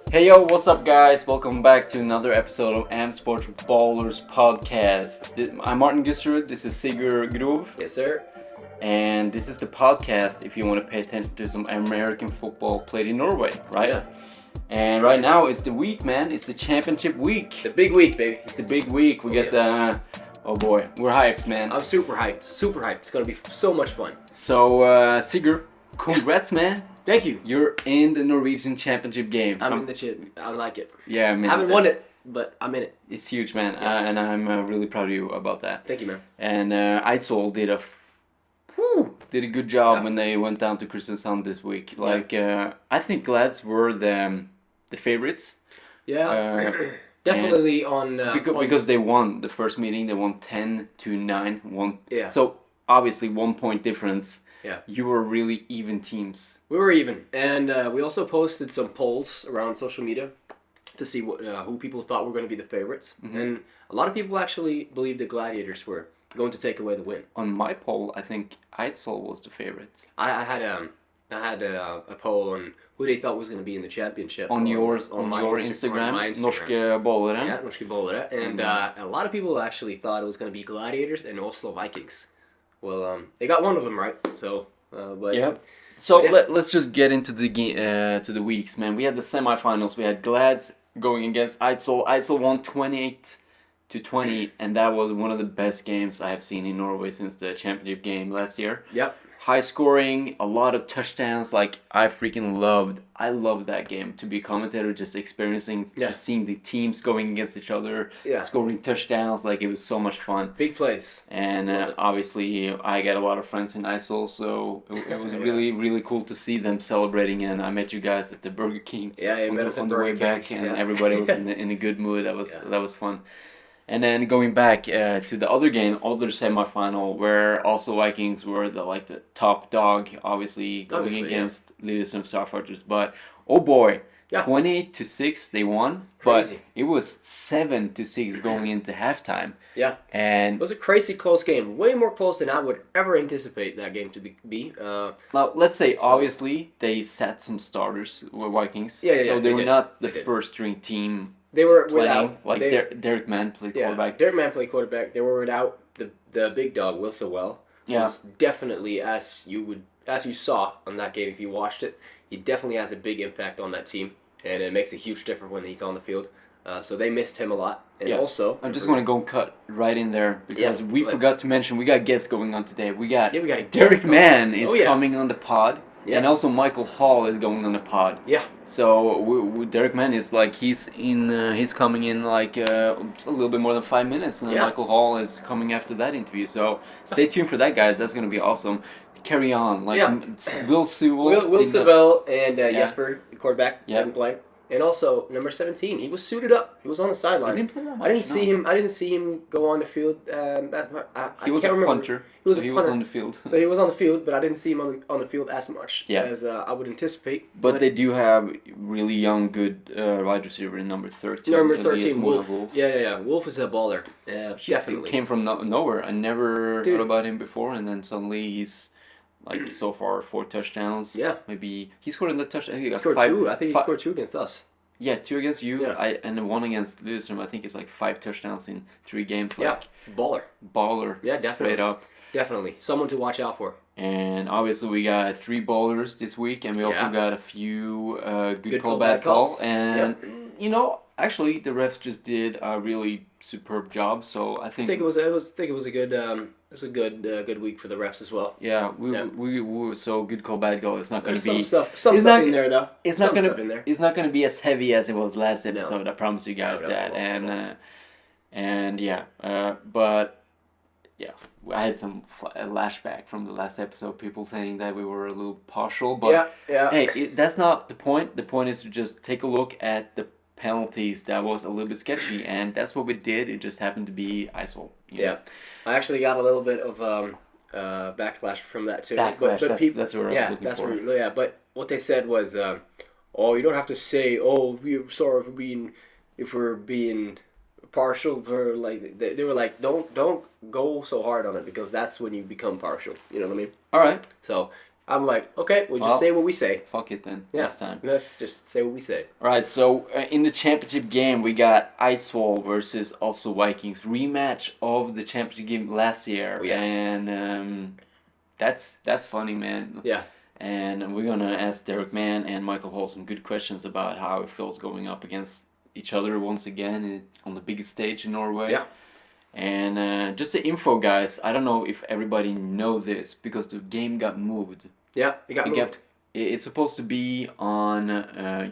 Hey yo, what's up guys? Welcome back to another episode of AMsportsBALLERS podcast. I'm Martin and Sigurd, this is Sigurd Grove. Yes sir. And this is the podcast if you want to pay attention to some American football played in Norway, right? Yeah. And right now it's the week, man. It's the championship week. The big week, baby. It's the big week. We get oh boy, we're hyped, man. I'm super hyped. Super hyped. It's gonna be so much fun. So Sigurd, congrats man. Thank you. You're in the Norwegian championship game. I'm in the chip. I like it. Yeah, man. I haven't won it, but I'm in it. It's huge, man, and I'm really proud of you about that. Thank you, man. And Eidsvoll did a good job when they went down to Kristiansand this week. Like I think lads were the favorites. Yeah, definitely on because they won the first meeting. They won 10-9. Yeah. So obviously 1 point difference. Yeah. You were really even teams. We were even, and we also posted some polls around social media to see what who people thought were going to be the favorites, and a lot of people actually believed the Gladiators were going to take away the win. On my poll, I think Eidsvoll was the favorite. I had a poll on who they thought was going to be in the championship. On your Instagram. Norske Ballere. Yeah, Norske Ballere. And a lot of people actually thought it was going to be Gladiators and Oslo Vikings. Well, they got one of them right. So, but yeah. So yeah. Let's just get into the to the weeks, man. We had the semifinals. We had Glads going against Eidsvoll. Eidsvoll won 28-20, and that was one of the best games I have seen in Norway since the championship game last year. Yep. High scoring, a lot of touchdowns. Like I loved that game. To be a commentator, just experiencing, just seeing the teams going against each other, scoring touchdowns. Like it was so much fun. Big plays. And obviously, I got a lot of friends in Eidsvoll, so it was really cool to see them celebrating. And I met you guys at the Burger King. Yeah, on the way back, and everybody was in a good mood. That was fun. And then going back to the other semifinal, where Oslo Vikings were the top dog, obviously going against Lillestrøm Starfighters. But oh boy, 28-6 they won. Crazy. But it was 7-6 going into halftime. Yeah, and it was a crazy close game. Way more close than I would ever anticipate that game to be. Now let's say obviously they sat some starters with Vikings. Yeah. So they were not the first string team. They were playing, without Derek Mann played quarterback. Derek Mann played quarterback. They were without the big dog Will Sewell. Yeah, who's definitely as you saw on that game if you watched it. He definitely has a big impact on that team, and it makes a huge difference when he's on the field. So they missed him a lot, and also I'm just going to go and cut right in there because we forgot to mention we got guests going on today. We got Derek Mann is coming on the pod. Yeah. And also Michael Hall is going on the pod. Yeah. So Derek Mann is he's coming in a little bit more than 5 minutes, and then Michael Hall is coming after that interview. So stay tuned for that, guys. That's gonna be awesome. Carry on. Will Sewell. Will Sewell and Jesper, the quarterback, didn't play. And also number 17, he was suited up. He was on the sideline. He didn't play that much, I didn't see him go on the field. He was a puncher. He was on the field. So he was on the field, but I didn't see him on the field as much as I would anticipate. But they do have really young, good wide receiver in number 13. Number 13, Wolf. Yeah. Wolf is a baller. Yeah, definitely. He came from nowhere. I never heard about him before, and then suddenly he's so far 4 touchdowns. Yeah. Maybe he scored in the touchdown. He got 5. 2. I think he scored 2 against us. Yeah, 2 against you. Yeah. And then 1 against Lillestrøm. I think it's 5 touchdowns in 3 games. Baller. Yeah, definitely. Straight up. Definitely. Someone to watch out for. And obviously we got 3 bowlers this week, and we also got a few good call, bad call. And actually the refs just did a really superb job. So I think it was a good week for the refs as well. Yeah, we so good call, bad call. It's not going to be some stuff in there though. It's not going to be as heavy as it was last episode. I promise you guys that. But yeah, I had some flashback from the last episode. People saying that we were a little partial, but hey, that's not the point. The point is to just take a look at the penalties that was a little bit sketchy, and that's what we did. It just happened to be Eidsvoll. Yeah, I actually got a little bit of backlash from that too. Backlash, that's what I was looking for. But what they said was, you don't have to say, we're sorry if we're being partial, or they were like, don't go so hard on it because that's when you become partial. You know what I mean? All right. So I'm like, okay, we'll just say what we say. Fuck it then. Yeah, This time. let's just say what we say. All right. So in the championship game, we got Eidsvoll versus Oslo Vikings, rematch of the championship game last year, Oh, yeah. and that's funny, man. Yeah. And we're gonna ask Derek Mann and Michael Hall some good questions about how it feels going up against each other once again on the biggest stage in Norway. Yeah. And just the info, guys. I don't know if everybody know this because the game got moved. Yeah, it got moved. It's supposed to be on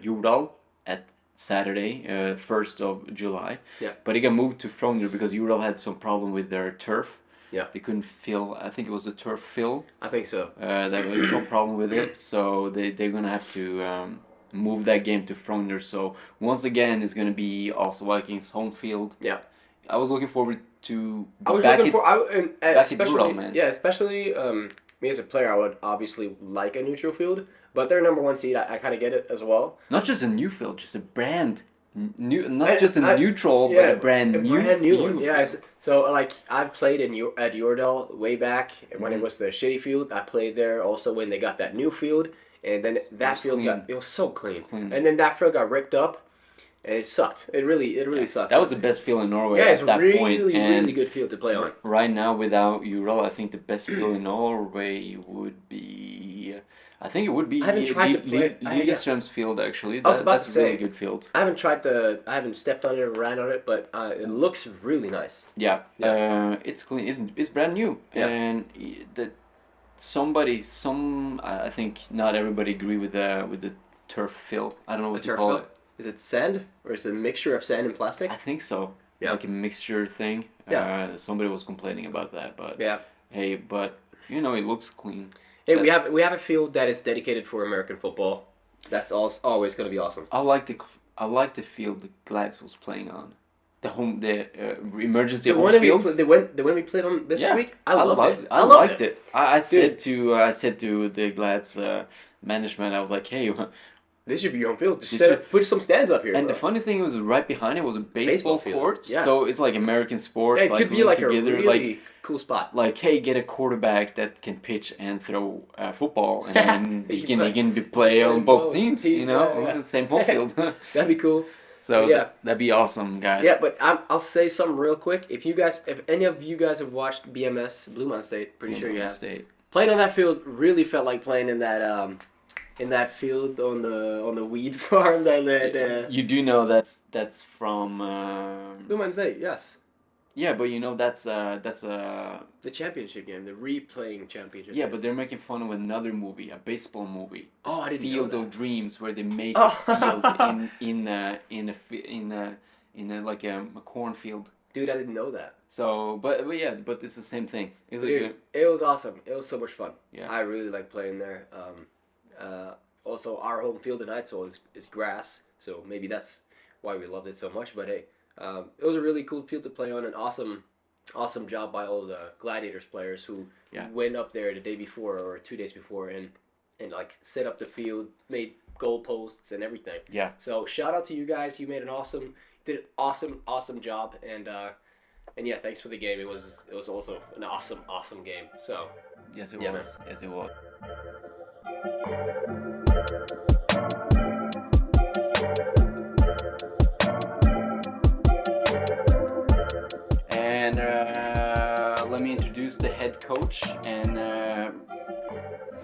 Jordal at Saturday, 1st of July. Yeah. But it got moved to Frogner because Jordal had some problem with their turf. Yeah. They couldn't fill. I think it was the turf fill. I think so. There was no problem with it, so they're gonna have to move that game to Frogner. So once again, it's gonna be also Vikings home field. Yeah. I was looking forward to. I was looking for. Especially, man. Yeah, especially me as a player, I would obviously like a neutral field, but their number one seed, I kind of get it as well. Not just a new field, just a brand new, not just a neutral, but a brand new one. Yeah, so like I've played at Jordal way back when it was the shitty field. I played there also when they got that new field, and then that field it was so clean, and then that field got ripped up. And it sucked. It really sucked. That was the best field in Norway at that really, point. Really good field to play on. Right now, without Ural, I think the best field in Norway would be. I think it would be. I haven't tried to play Lillestrøm's field actually. I was about that's to a say, really good field. I haven't stepped on it or ran on it, but it looks really nice. Yeah. It's clean. It's brand new, and I think not everybody agree with the turf fill. I don't know what you call it. Is it sand or is it a mixture of sand and plastic? I think so. Yeah. Like a mixture thing. Yeah. Somebody was complaining about that, but yeah. Hey, but it looks clean. Hey, we have a field that is dedicated for American football. That's always going to be awesome. I like the field the Glads was playing on. The emergency home field. The when we played on this week, I loved it. I liked it. I said to the Glads management, I was like, hey. This should be your home field. Just put some stands up here. And the funny thing was, right behind it was a baseball court. Yeah. So it's like American sports. Yeah, it could be like together, a really cool spot. Like, hey, get a quarterback that can pitch and throw football, and then he can play on both teams. The same home field. That'd be cool. So that'd be awesome, guys. Yeah, but I'll say something real quick. If any of you guys have watched BMS, Blue Mountain State, pretty sure you have. Playing on that field really felt like playing in that field on the weed farm You do know that's from Blue Mountain State, yes. Yeah, but that's the championship game, the replaying championship. Yeah, game. But they're making fun of another movie, a baseball movie. Oh, I didn't Field know that. of Dreams, where they make a field in a cornfield. Dude, I didn't know that. So, but it's the same thing. It was awesome. It was so much fun. Yeah, I really like playing there. Also, our home field in Eidsvoll is grass, so maybe that's why we loved it so much. But hey, it was a really cool field to play on. An awesome job by all the Gladiators players who went up there the day before or 2 days before and like set up the field, made goal posts and everything. Yeah. So shout out to you guys. You did an awesome job, and yeah, thanks for the game. It was also an awesome game. So yes, it was. Yes, it was. And let me introduce the head coach and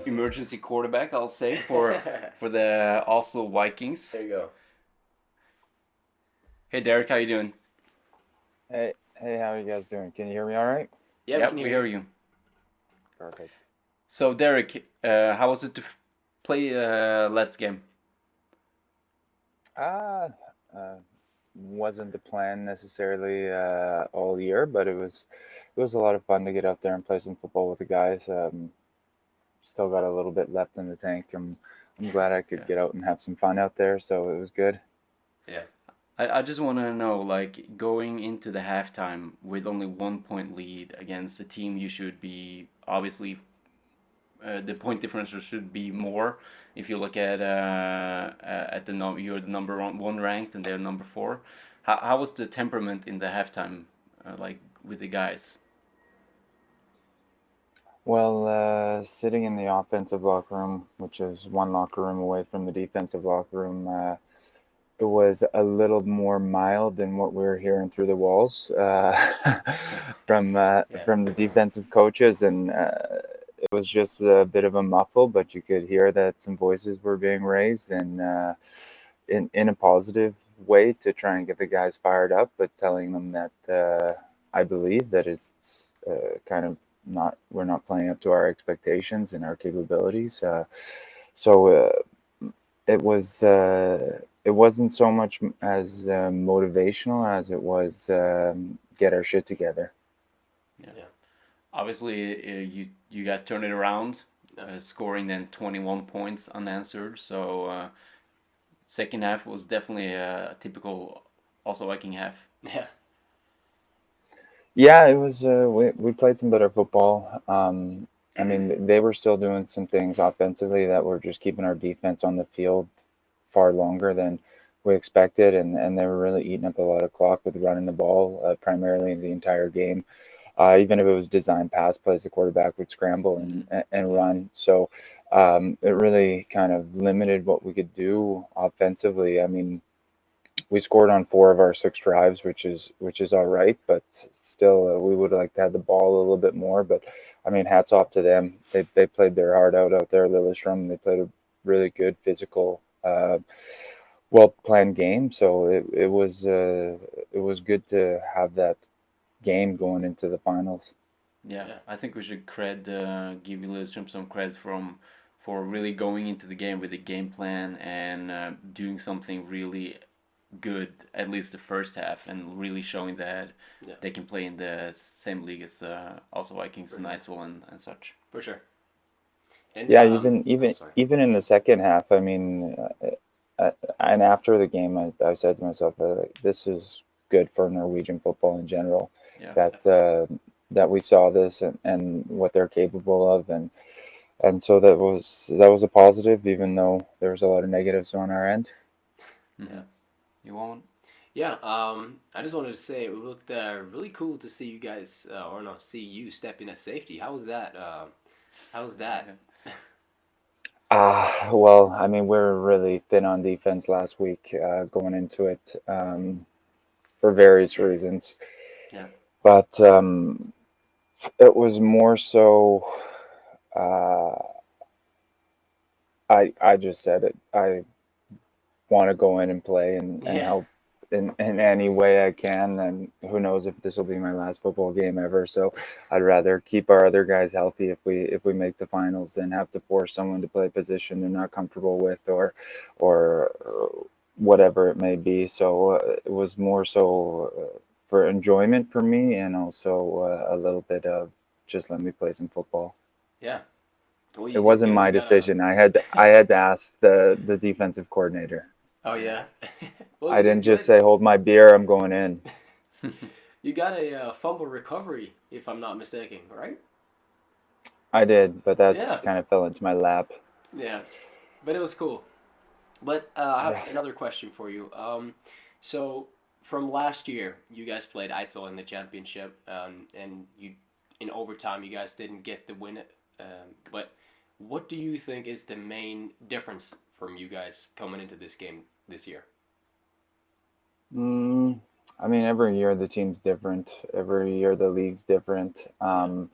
emergency quarterback, I'll say, for the Oslo Vikings. There you go. Hey, Derek, how you doing? Hey, how are you guys doing? Can you hear me all right? Yeah, we hear you. Perfect. So, Derek, how was it to play last game? Wasn't the plan necessarily all year, but it was a lot of fun to get out there and play some football with the guys. Still got a little bit left in the tank. I'm glad I could get out and have some fun out there, so it was good. Yeah. I just want to know, like, going into the halftime with only 1 point lead against a team you should be, obviously, the point differential should be more. If you look at you're the number one ranked and they're number 4. How was the temperament in the halftime, like with the guys? Well, sitting in the offensive locker room, which is one locker room away from the defensive locker room, it was a little more mild than what we were hearing through the walls from the defensive coaches, and it was just a bit of a muffle, but you could hear that some voices were being raised, and in a positive way to try and get the guys fired up, but telling them that I believe that it's kind of not we're not playing up to our expectations and our capabilities. So it was it wasn't so much as motivational as it was get our shit together. Yeah. Obviously, you guys turned it around, scoring then 21 points unanswered. So second half was definitely a typical Oslo Viking half. Yeah. Yeah, it was. We played some better football. I mean, they were still doing some things offensively that were just keeping our defense on the field far longer than we expected, and they were really eating up a lot of clock with running the ball primarily in the entire game. Even if it was designed pass plays, the quarterback would scramble and run. So it really kind of limited what we could do offensively. I mean, we scored on 4 of our 6 drives, which is all right, but still we would like to have the ball a little bit more. But I mean, hats off to them. They played their heart out there, Lillestrøm. They played a really good physical, well planned game. So it was good to have that game going into the finals. Yeah, I think we should give Lillestrøm some credit for really going into the game with a game plan and doing something really good, at least the first half, and really showing that they can play in the same league as also Vikings and Eidsvoll and such. For sure. And, yeah, even in the second half, I mean, and after the game, I said to myself, this is good for Norwegian football in general. Yeah. That we saw this and what they're capable of, and so that was a positive, even though there was a lot of negatives on our end. Mm-hmm. You want? Yeah, I just wanted to say it looked really cool to see you guys, or no, see you step in at safety. How was that? How was that? Well, I mean, we're really thin on defense last week going into it for various reasons. Yeah. But it was more so. Uh, I just said it. I want to go in and play and help in any way I can. And who knows if this will be my last football game ever. So I'd rather keep our other guys healthy if we make the finals than have to force someone to play a position they're not comfortable with or whatever it may be. So it was more so for enjoyment for me, and also a little bit of just let me play some football. Yeah. Well, It wasn't my decision. I had to ask the defensive coordinator. Oh yeah. Well, I didn't just say hold my beer. I'm going in. You got a fumble recovery, if I'm not mistaken, right? I did, but that kind of fell into my lap. Yeah, but it was cool. But I have another question for you. So from last year, you guys played Eidsvoll in the championship, and you in overtime you guys didn't get the win. But what do you think is the main difference from you guys coming into this game this year? I mean, every year the team's different. Every year the league's different. The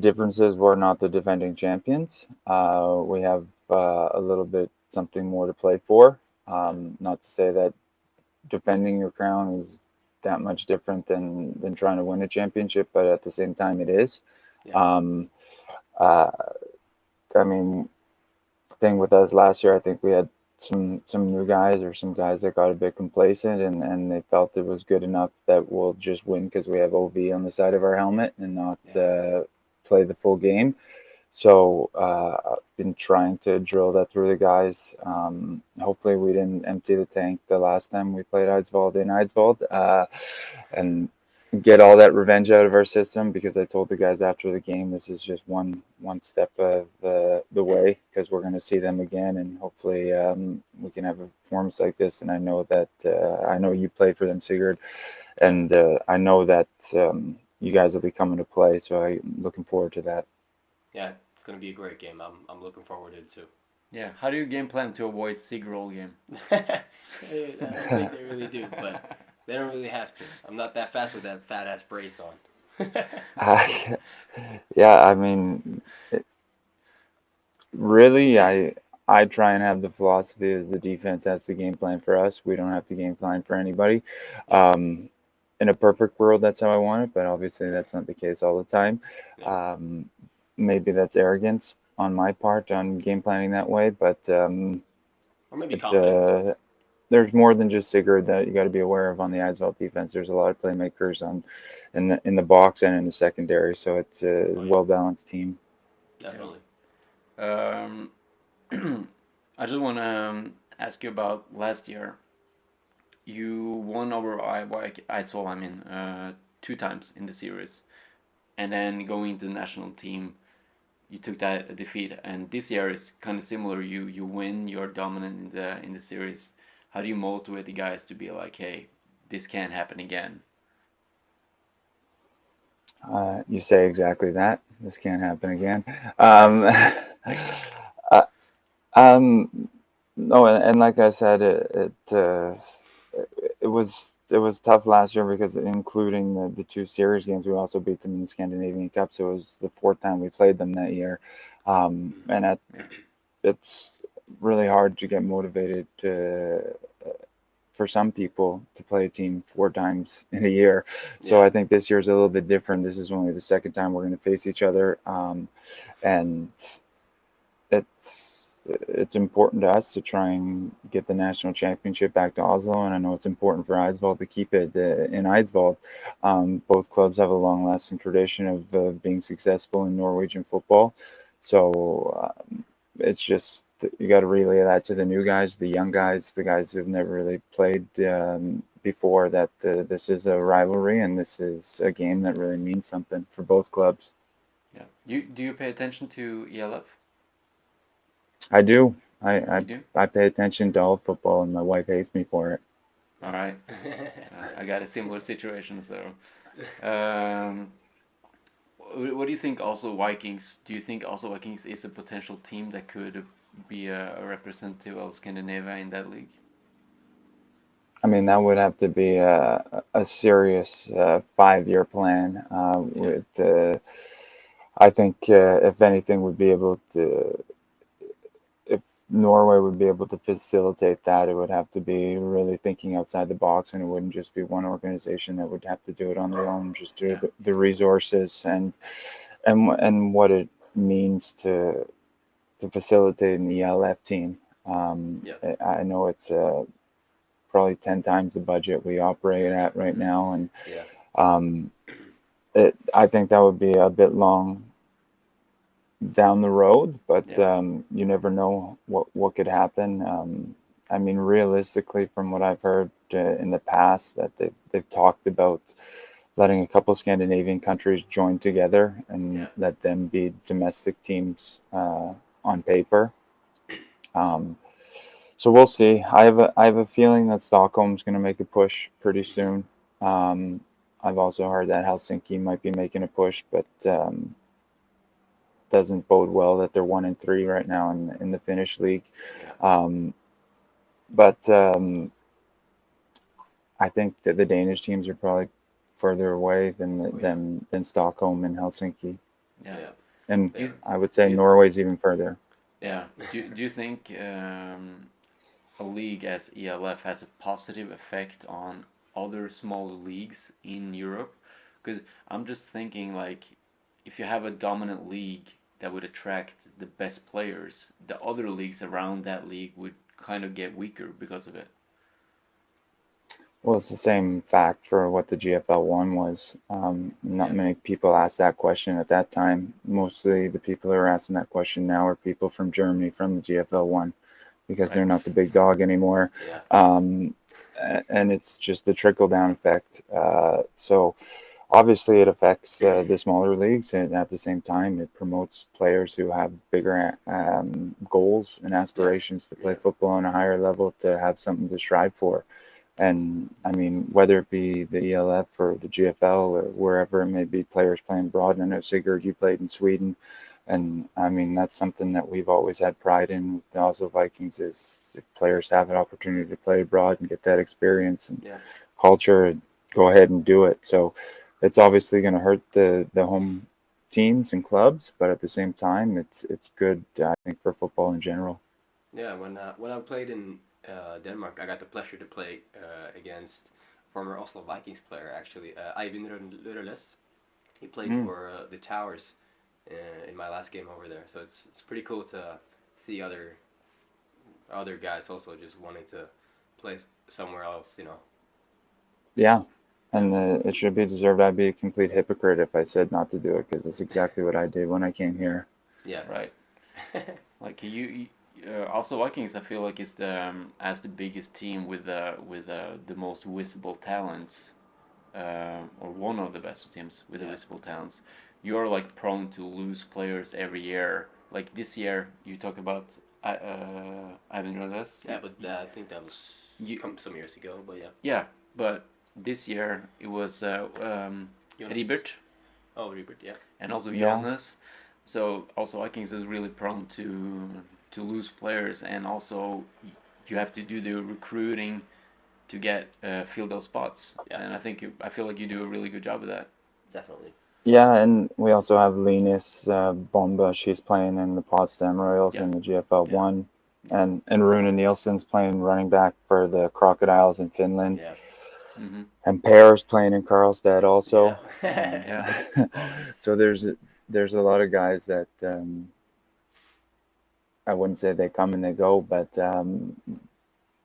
difference is we're not the defending champions. We have a little bit something more to play for. Not to say that defending your crown is that much different than trying to win a championship, but at the same time it is. I mean, thing with us last year, I think we had some new guys or some guys that got a bit complacent and they felt it was good enough that we'll just win because we have OV on the side of our helmet and not play the full game. So I've been trying to drill that through the guys. Hopefully we didn't empty the tank the last time we played Eidsvoll in Eidsvoll and get all that revenge out of our system, because I told the guys after the game this is just one step of the way, because we're going to see them again, and hopefully we can have a performance like this. And I know you played for them, Sigurd, and I know that you guys will be coming to play. So I'm looking forward to that. Yeah, it's gonna be a great game. I'm looking forward to it too. Yeah. How do you game plan to avoid Sigurd all game? I don't think they really do, but they don't really have to. I'm not that fast with that fat ass brace on. Yeah, I mean, really, I try and have the philosophy as the defense has the game plan for us. We don't have to game plan for anybody. Um, in a perfect world, that's how I want it, but obviously that's not the case all the time. Um, Maybe that's arrogance on my part on game planning that way, but Or maybe confidence. there's more than just Sigurd that you got to be aware of on the Eidsvoll defense. There's a lot of playmakers on in the box and in the secondary, so it's a well balanced team. Definitely. Um, I just want to ask you about last year. You won over Eidsvoll, I mean, 2 times in the series, and then going into the national team, you took that defeat. And this year is kind of similar. You win, you're dominant in the series. How do you motivate the guys to be like, hey, this can't happen again? You say exactly that. This can't happen again. Um, uh, no, and like I said, it was tough last year because including the 2 series games, we also beat them in the Scandinavian Cup. So it was the 4th time we played them that year, and it's really hard to get motivated for some people to play a team 4 times in a year. So I think this year is a little bit different. This is only the 2nd time we're going to face each other, and it's important to us to try and get the national championship back to Oslo, and I know it's important for Eidsvoll to keep it in Eidsvoll. Both clubs have a long-lasting tradition of being successful in Norwegian football, so it's just you got to relay that to the new guys, the young guys, the guys who've never really played before. That this is a rivalry and this is a game that really means something for both clubs. Yeah. Do you pay attention to ELF? I do. You do? I pay attention to all football, and my wife hates me for it. All right. I got a similar situation, so. Um, what do you think? Also, Vikings. Do you think also Vikings is a potential team that could be a representative of Scandinavia in that league? I mean, that would have to be a serious 5-year plan. With I think if anything, would be able to. If Norway would be able to facilitate that, it would have to be really thinking outside the box, and it wouldn't just be one organization that would have to do it on their own, just due to the resources and what it means to facilitate an ELF team. I know it's probably 10 times the budget we operate at right now, and I think that would be a bit long down the road, but you never know what could happen. I mean, realistically, from what I've heard in the past, that they've talked about letting a couple of Scandinavian countries join together and let them be domestic teams on paper. So we'll see. I have a feeling that Stockholm's going to make a push pretty soon. I've also heard that Helsinki might be making a push, but doesn't bode well that they're 1-3 right now in the Finnish league. But I think that the Danish teams are probably further away than Stockholm and Helsinki. Yeah. And I would say Norway's even further. Yeah. Do you think a league as ELF has a positive effect on other smaller leagues in Europe? Because I'm just thinking, like, if you have a dominant league that would attract the best players, the other leagues around that league would kind of get weaker because of it. Well, it's the same fact for what the GFL 1 was. Not many people asked that question at that time. Mostly the people who are asking that question now are people from Germany, from the GFL 1, because they're not the big dog anymore. And it's just the trickle-down effect. So obviously it affects the smaller leagues, and at the same time it promotes players who have bigger goals and aspirations to play football on a higher level, to have something to strive for. And I mean, whether it be the ELF or the GFL or wherever it may be, players playing abroad. And I know Sigurd, you played in Sweden, and I mean that's something that we've always had pride in with the Oslo Vikings is if players have an opportunity to play abroad and get that experience and culture, go ahead and do it. So it's obviously going to hurt the home teams and clubs, but at the same time, it's good I think for football in general. Yeah, when I played in Denmark, I got the pleasure to play against former Oslo Vikings player actually, Eivind Rødles. He played for the Towers in my last game over there. So it's pretty cool to see other guys also just wanting to play somewhere else, you know. Yeah, and it should be deserved. I'd be a complete hypocrite if I said not to do it because it's exactly what I did when I came here. Yeah. Right. Like also Vikings, I feel like it's the as the biggest team with the most visible talents, or one of the best teams with the visible talents. You're like prone to lose players every year. Like this year, you talk about Ivan Rodas. Yeah, but I think that was some years ago. But yeah. Yeah, but this year it was Ribert. Oh, Ribert, yeah. And also Jonas. So also Vikings is really prone to lose players, and also you have to do the recruiting to get fill those spots. Yeah. And I feel like you do a really good job of that. Definitely. Yeah, and we also have Linus Bomba. She's playing in the Potsdam Royals in the GFL 1. And Runa Nielsen's playing running back for the Crocodiles in Finland. Yeah. Mm-hmm. And Per's playing in Karlstad also. Yeah. So there's a lot of guys that I wouldn't say they come and they go, but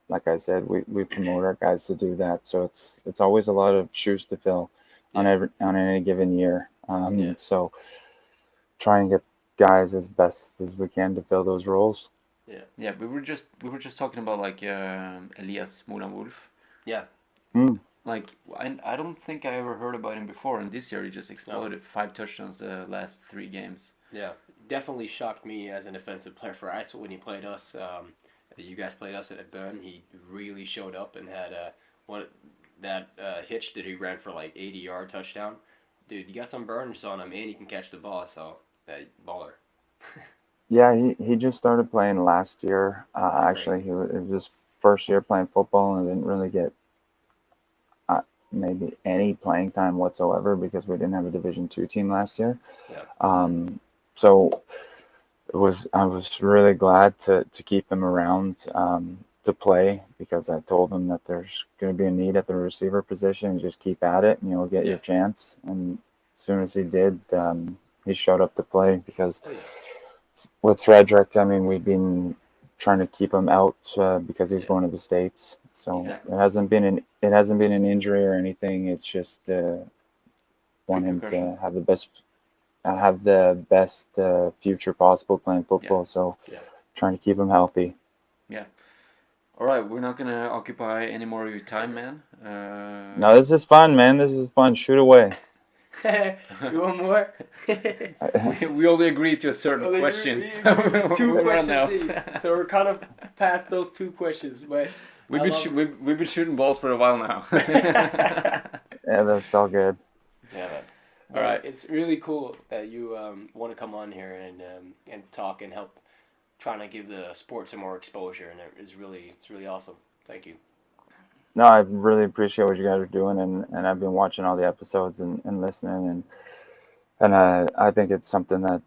like I said, we promote our guys to do that. So it's always a lot of shoes to fill on any given year. So try and get guys as best as we can to fill those roles. Yeah. We were just talking about like Elias Moran Wolf. Yeah. Like I don't think I ever heard about him before, and this year he just exploded. 5 touchdowns the last 3 games. Yeah, definitely shocked me as an offensive player for Eidsvoll when he played us. You guys played us at Bern. He really showed up and had that hitch that he ran for like 80-yard touchdown. Dude, you got some burns on him, and he can catch the ball. So, baller. Yeah, he just started playing last year. Actually, it was his first year playing football and didn't really get maybe any playing time whatsoever because we didn't have a Division II team last year. Yeah. So I was really glad to keep him around to play because I told him that there's going to be a need at the receiver position and just keep at it and you'll get your chance. And as soon as he did, he showed up to play because with Frederick, I mean, we've been trying to keep him out because he's going to the States. So it hasn't been an injury or anything. It's just want him to have the best future possible playing football. So trying to keep him healthy. Yeah. All right, we're not gonna occupy any more of your time, man. No, this is fun, man. This is fun. Shoot away. You want more? we only agreed to a certain question. So 2 questions. So we're kind of past those 2 questions, but we've been shooting balls for a while now. Yeah, that's all good. Yeah, man. All right, it's really cool that you want to come on here and talk and help, trying to give the sport some more exposure, and it's really awesome. Thank you. No, I really appreciate what you guys are doing, and I've been watching all the episodes and listening, and I think it's something that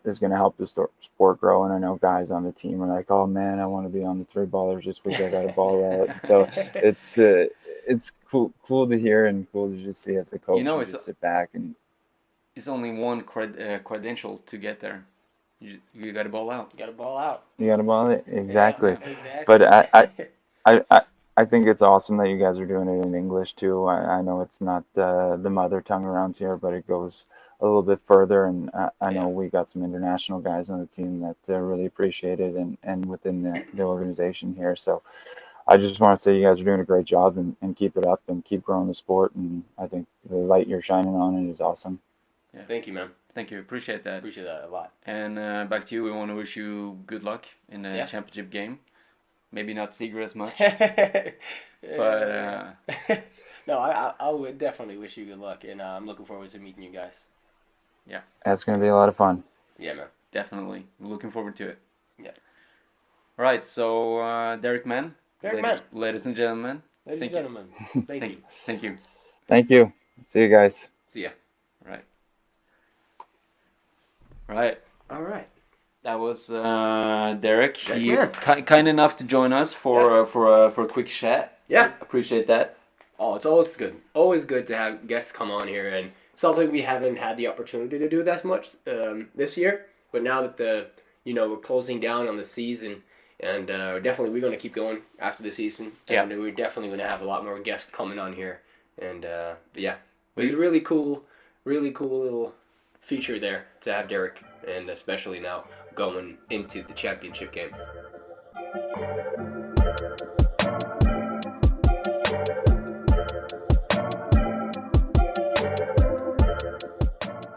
is going to help the sport grow. And I know guys on the team are like, oh man, I want to be on the 3 ballers this week. I got a ball out. So it's cool to hear and cool to just see as the coach just sit back and. It's only one credential to get there. You got a ball out. You got a ball out. You got a ball out. Exactly. Yeah, exactly. But I think it's awesome that you guys are doing it in English too. I know it's not the mother tongue around here, but it goes a little bit further. And I know we got some international guys on the team that really appreciate it and within the organization here. So I just want to say you guys are doing a great job and keep it up and keep growing the sport. And I think the light you're shining on it is awesome. Yeah. Thank you, man. Thank you. Appreciate that. Appreciate that a lot. And back to you. We want to wish you good luck in the championship game. Maybe not Sigurd as much. But no, I would definitely wish you good luck, and I'm looking forward to meeting you guys. yeah, That's going to be a lot of fun. Yeah, man. definitely. We're looking forward to it. Yeah. All right, so Derek Mann, Derek Mann. ladies and gentlemen, Ladies and gentlemen, thank you. Thank you. Thank you. See you guys. See ya. Right. Right. All right. That was Derek. He Mann. kind enough to join us for a quick chat. Yeah. Appreciate that. Oh, it's always good. Always good to have guests come on here, and something we haven't had the opportunity to do that much this year. But now that we're closing down on the season, and definitely we're going to keep going after the season. Yeah. And we're definitely going to have a lot more guests coming on here, and yeah, it was a really cool little feature there to have Derek, and especially now going into the championship game.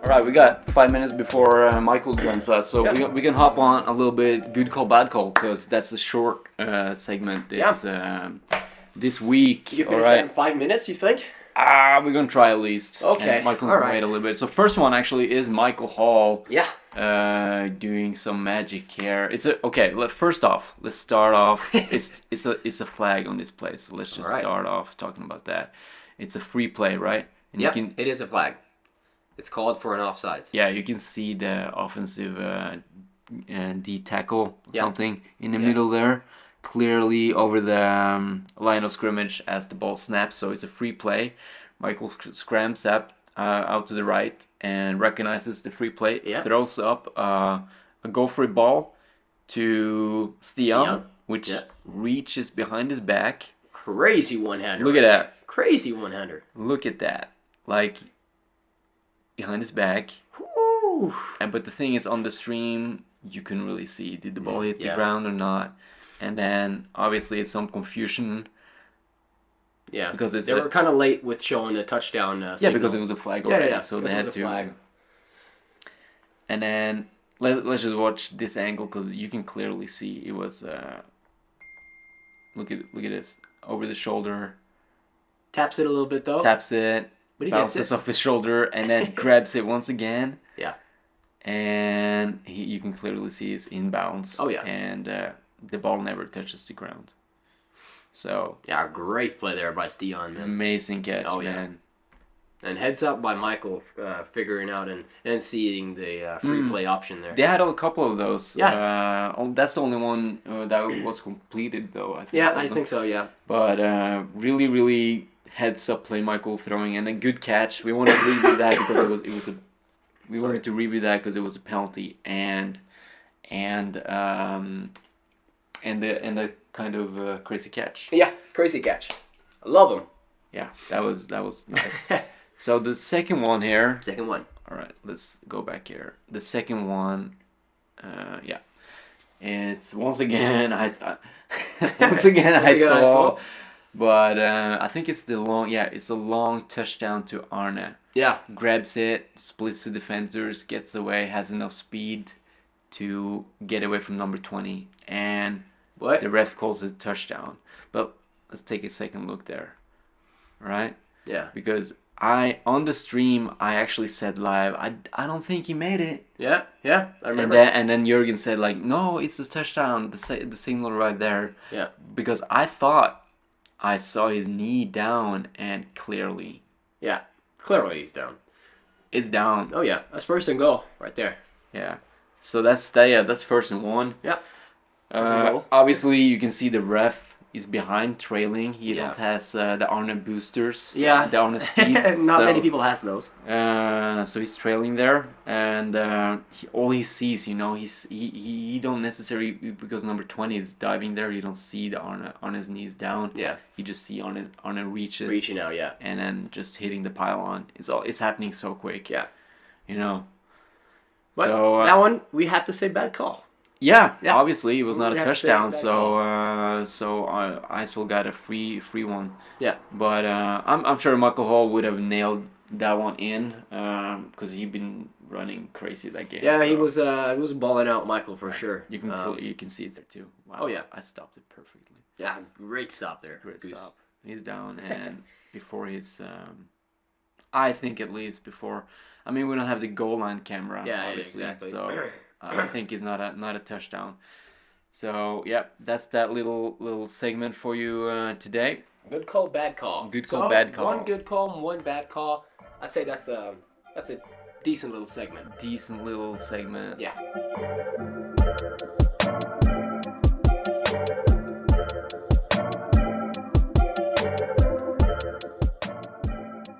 All right, we got 5 minutes before Michael joins us, so Yeah. we can hop on a little bit good call, bad call, because that's a short segment. It's this week. You All finish right. that in 5 minutes, you think? We're gonna try at least. Okay, And Michael all can right. wait a little bit. So first one actually is Michael Hall. Yeah. Doing some magic here. First off, let's start off. it's a flag on this play, so let's just All right. start off talking about that. It's a free play, right? And Yeah, you can, it is a flag. It's called for an offsides. yeah, you can see the offensive D tackle Yeah. something in the middle there, clearly over the line of scrimmage as the ball snaps. So it's a free play. Michael scrams up out to the right and recognizes the free play. Yeah. Throws up a go for it ball to Stian, which reaches behind his back. Crazy one-hander. Look at that. Crazy one-hander. Look at that. Like behind his back. Woo. But the thing is, on the stream, you couldn't really see, did the ball hit the Yeah. ground or not. And then obviously it's some confusion. Yeah, Because they were kind of late with showing a touchdown. Yeah, because it was a flag already, so they had to. Flag. And then let's just watch this angle, because you can clearly see it was. Look at this, over the shoulder. Taps it a little bit though. Taps it, But he gets bounces it. off his shoulder, and then grabs it once again. Yeah. And you can clearly see it's inbounds. Oh, yeah. And the ball never touches the ground. So Yeah, great play there by Stian, man. amazing catch, Oh, yeah. man. And heads up by Michael, figuring out and seeing the free play option there. They had a couple of those. Yeah. That's the only one that was completed, though. I think. Yeah, I think so. Yeah. But really, really heads up play, Michael throwing, and a good catch. We wanted to review that because we wanted to review that because it was a penalty and the kind of crazy catch. Yeah, crazy catch. I love him. Yeah, that was nice. So the second one here. Second one. All right, let's go back here. The second one, yeah, it's once again Eidsvoll, but I think it's it's a long touchdown to Arne. Yeah. Grabs it, splits the defenders, gets away, has enough speed to get away from number 20, and the ref calls it a touchdown. But let's take a second look there, right? Yeah. Because on the stream I actually said live, I don't think he made it. Yeah. I remember. And then Jürgen said like, no, it's a touchdown. The signal right there. Yeah. Because I thought I saw his knee down, and clearly. Yeah. Clearly he's down. It's down. Oh yeah, that's first and goal right there. Yeah. So that's 1st and 1. Yeah. First and goal. Obviously you can see the ref is behind, trailing. He Yeah. don't has the Arne boosters. Yeah. The Arne speed. Not many people has those. So he's trailing there, and all he sees, he don't necessarily, because number 20 is diving there. You don't see the Arne's knees down. Yeah. You just see Arne reaches, Reaching out, yeah. and then just hitting the pylon. It's happening so quick. Yeah. But So that one we have to say bad call. yeah, Yeah. obviously it was not We a have to say touchdown, that so Eidsvoll got a free one. Yeah. But I'm sure Michael Hall would have nailed that one in, because he'd been running crazy that game. Yeah, he so was balling out, Michael, for sure. you can see it there too. Wow. Oh, yeah. I stopped it perfectly. Yeah, great stop there. Great Goose. stop. He's down, and before his, I think at least before. I mean, we don't have the goal line camera, obviously, exactly. so I think it's not a touchdown. So yeah, that's that little segment for you today. Good call, bad call. Good call, bad call. One good call and one bad call. I'd say that's a decent little segment. Decent little segment. Yeah.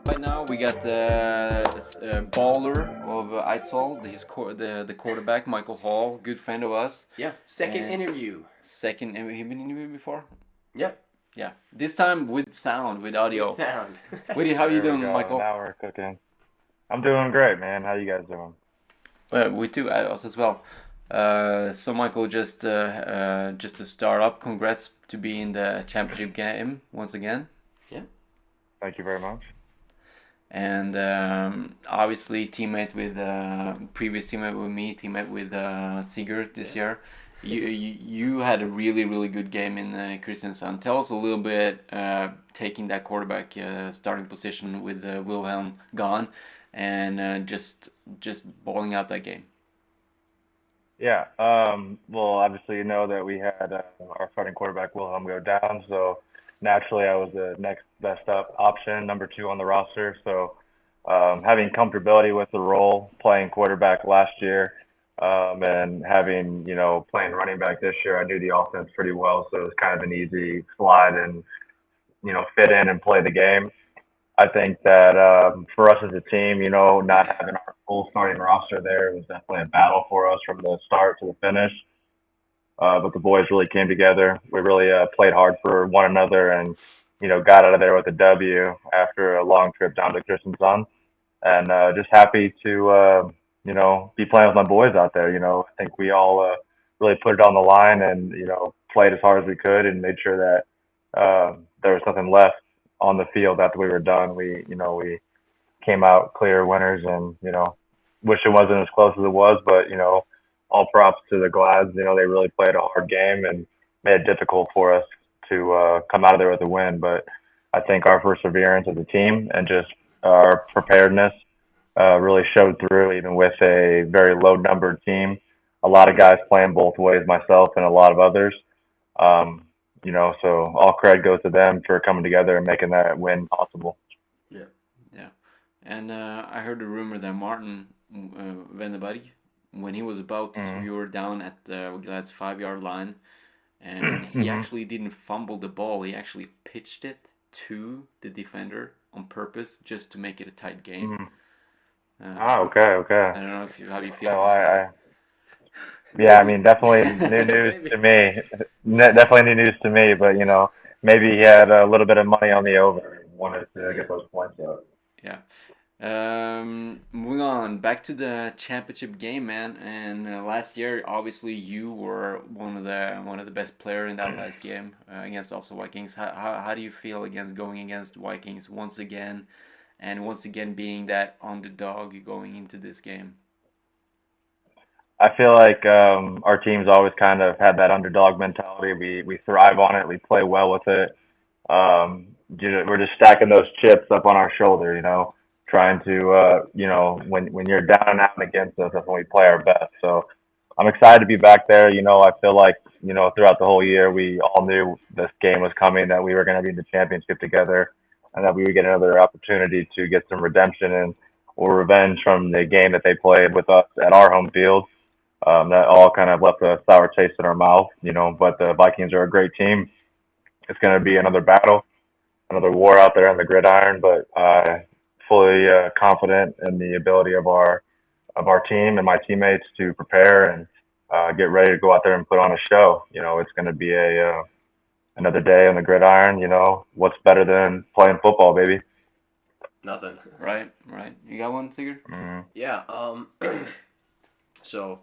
Right now we got the baller of Eidsvoll, the quarterback Michael Hall, good friend of us. Yeah. Second interview. Second, have you been interviewed before? Yeah. Yeah. This time with sound, with audio. With sound. How you doing, we go. Michael? Now we're cooking. I'm doing great, man. How you guys doing? We too, us as well. So Michael, just to start up, congrats to be in the championship game once again. Yeah. Thank you very much. And obviously previous teammate with me, teammate with Sigurd this year. You had a really good game in Kristiansand. Tell us a little bit, taking that quarterback starting position with Wilhelm gone, and just balling out that game. Yeah. Well, obviously you know that we had our starting quarterback Wilhelm go down, so naturally I was the next best up option, number 2 on the roster. So having comfortability with the role, playing quarterback last year, and having playing running back this year, I knew the offense pretty well, so it was kind of an easy slide and fit in and play the game. I think that for us as a team, not having our full starting roster there was definitely a battle for us from the start to the finish. But the boys really came together. We really played hard for one another, and got out of there with a W after a long trip down to Kristiansand. And just happy to be playing with my boys out there. I think we all really put it on the line and played as hard as we could and made sure that there was nothing left on the field after we were done. We came out clear winners, and wish it wasn't as close as it was, but all props to the Glads. They really played a hard game and made it difficult for us to come out of there with a win. But I think our perseverance as a team and just our preparedness really showed through, even with a very low numbered team. A lot of guys playing both ways, myself and a lot of others. So all credit goes to them for coming together and making that win possible. Yeah. Yeah. And I heard a rumor that Martin when he was about to score down at Glad's 5-yard line, and he actually didn't fumble the ball. He actually pitched it to the defender on purpose just to make it a tight game. Okay. I don't know how you feel. Yeah, I mean, definitely new news to me. Definitely new news to me, but maybe he had a little bit of money on the over and wanted to get those points up. Yeah. Moving on back to the championship game, man. And last year, obviously, you were one of the best player in that last game against Oslo Vikings. How do you feel going against Vikings once again, and once again being that underdog going into this game? I feel like our team's always kind of had that underdog mentality. We thrive on it. We play well with it. We're just stacking those chips up on our shoulder, trying to, when you're down and out against us, that's when we play our best. So I'm excited to be back there. I feel like, throughout the whole year, we all knew this game was coming, that we were going to be in the championship together, and that we would get another opportunity to get some redemption or revenge from the game that they played with us at our home field. That all kind of left a sour taste in our mouth, but the Vikings are a great team. It's going to be another battle, another war out there on the gridiron, but fully confident in the ability of our team and my teammates to prepare and get ready to go out there and put on a show. It's going to be another day on the gridiron. What's better than playing football, baby? Nothing. Right. You got one, Sigurd? Mm-hmm. Yeah. So,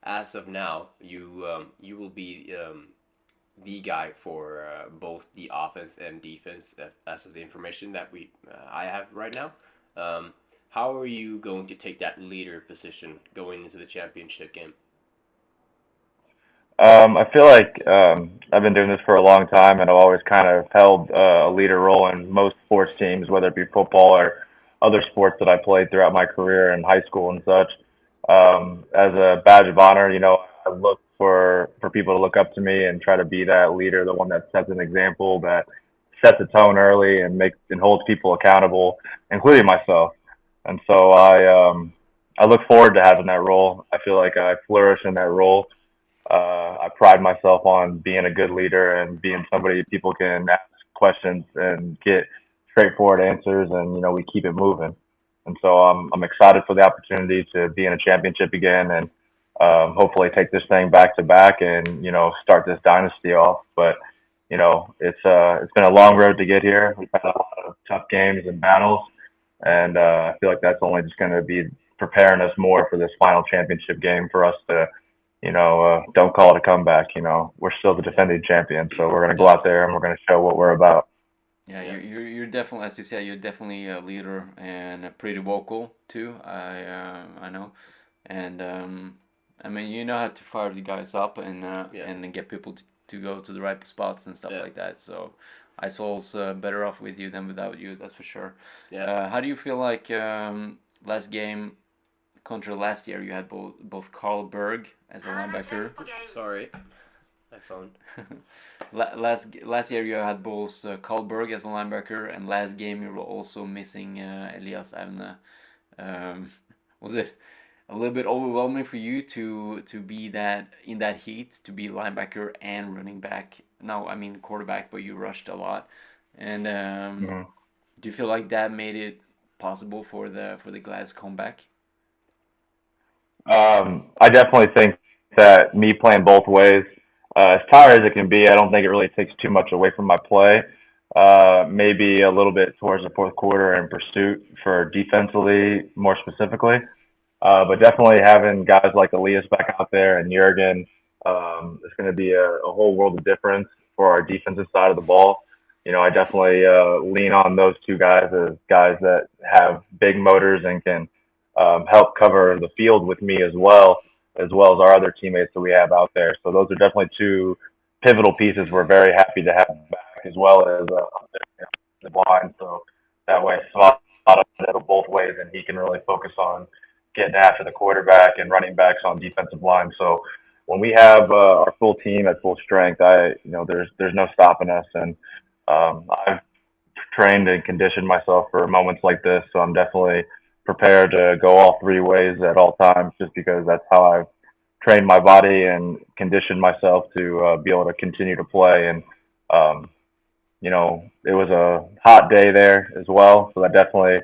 as of now, you will be the guy for both the offense and defense, as of the information that I have right now. How are you going to take that leader position going into the championship game? I feel like I've been doing this for a long time, and I've always kind of held a leader role in most sports teams, whether it be football or other sports that I played throughout my career in high school and such. As a badge of honor, I look for people to look up to me and try to be that leader, the one that sets an example, that sets a tone early and makes and holds people accountable, including myself. And so I look forward to having that role. I feel like I flourish in that role. I pride myself on being a good leader and being somebody people can ask questions and get straightforward answers, and we keep it moving. And so I'm excited for the opportunity to be in a championship again, and hopefully take this thing back to back and start this dynasty off. But it's been a long road to get here. We've had a lot of tough games and battles, and I feel like that's only just going to be preparing us more for this final championship game for us to don't call it a comeback. We're still the defending champions, so we're going to go out there and we're going to show what we're about. Yeah, you're definitely, as you said, you're definitely a leader and pretty vocal too. I know, and I mean you know how to fire the guys up and then get people to go to the right spots and stuff like that. So Eidsvoll's better off with you than without you. That's for sure. Yeah. How do you feel like last game? Contra last year, you had both Carl Berg as a linebacker. Sorry, my phone. last year you had both Carl Berg as a linebacker, and last game you were also missing Elias Avne. Was it a little bit overwhelming for you to be that in that heat, to be linebacker and running back? No, I mean quarterback, but you rushed a lot. And do you feel like that made it possible for the Glads comeback? I definitely think that me playing both ways, as tired as it can be, I don't think it really takes too much away from my play. Maybe a little bit towards the fourth quarter in pursuit for defensively, more specifically. But definitely having guys like Elias back out there and Jurgen is going to be a whole world of difference for our defensive side of the ball. I definitely lean on those two guys as guys that have big motors and can help cover the field with me as well as our other teammates that we have out there. So those are definitely two pivotal pieces we're very happy to have back, as well as up there, the line. So that way, Swat it both ways, and he can really focus on getting after the quarterback and running backs on defensive line. So when we have our full team at full strength, there's no stopping us, and I've trained and conditioned myself for moments like this. So I'm definitely prepared to go all three ways at all times, just because that's how I've trained my body and conditioned myself to be able to continue to play. And it was a hot day there as well, so that definitely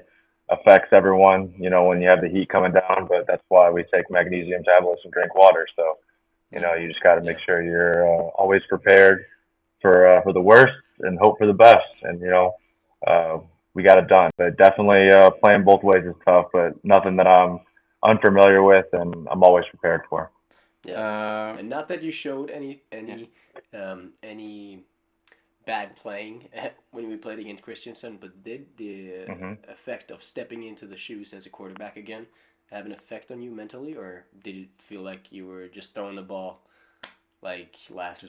affects everyone. When you have the heat coming down, but that's why we take magnesium tablets and drink water. So you just got to make sure you're always prepared for the worst and hope for the best. And we got it done. But definitely playing both ways is tough, but nothing that I'm unfamiliar with and I'm always prepared for. Yeah, and not that you showed any bad playing when we played against Christensen, but did the effect of stepping into the shoes as a quarterback again have an effect on you mentally, or did it feel like you were just throwing the ball like last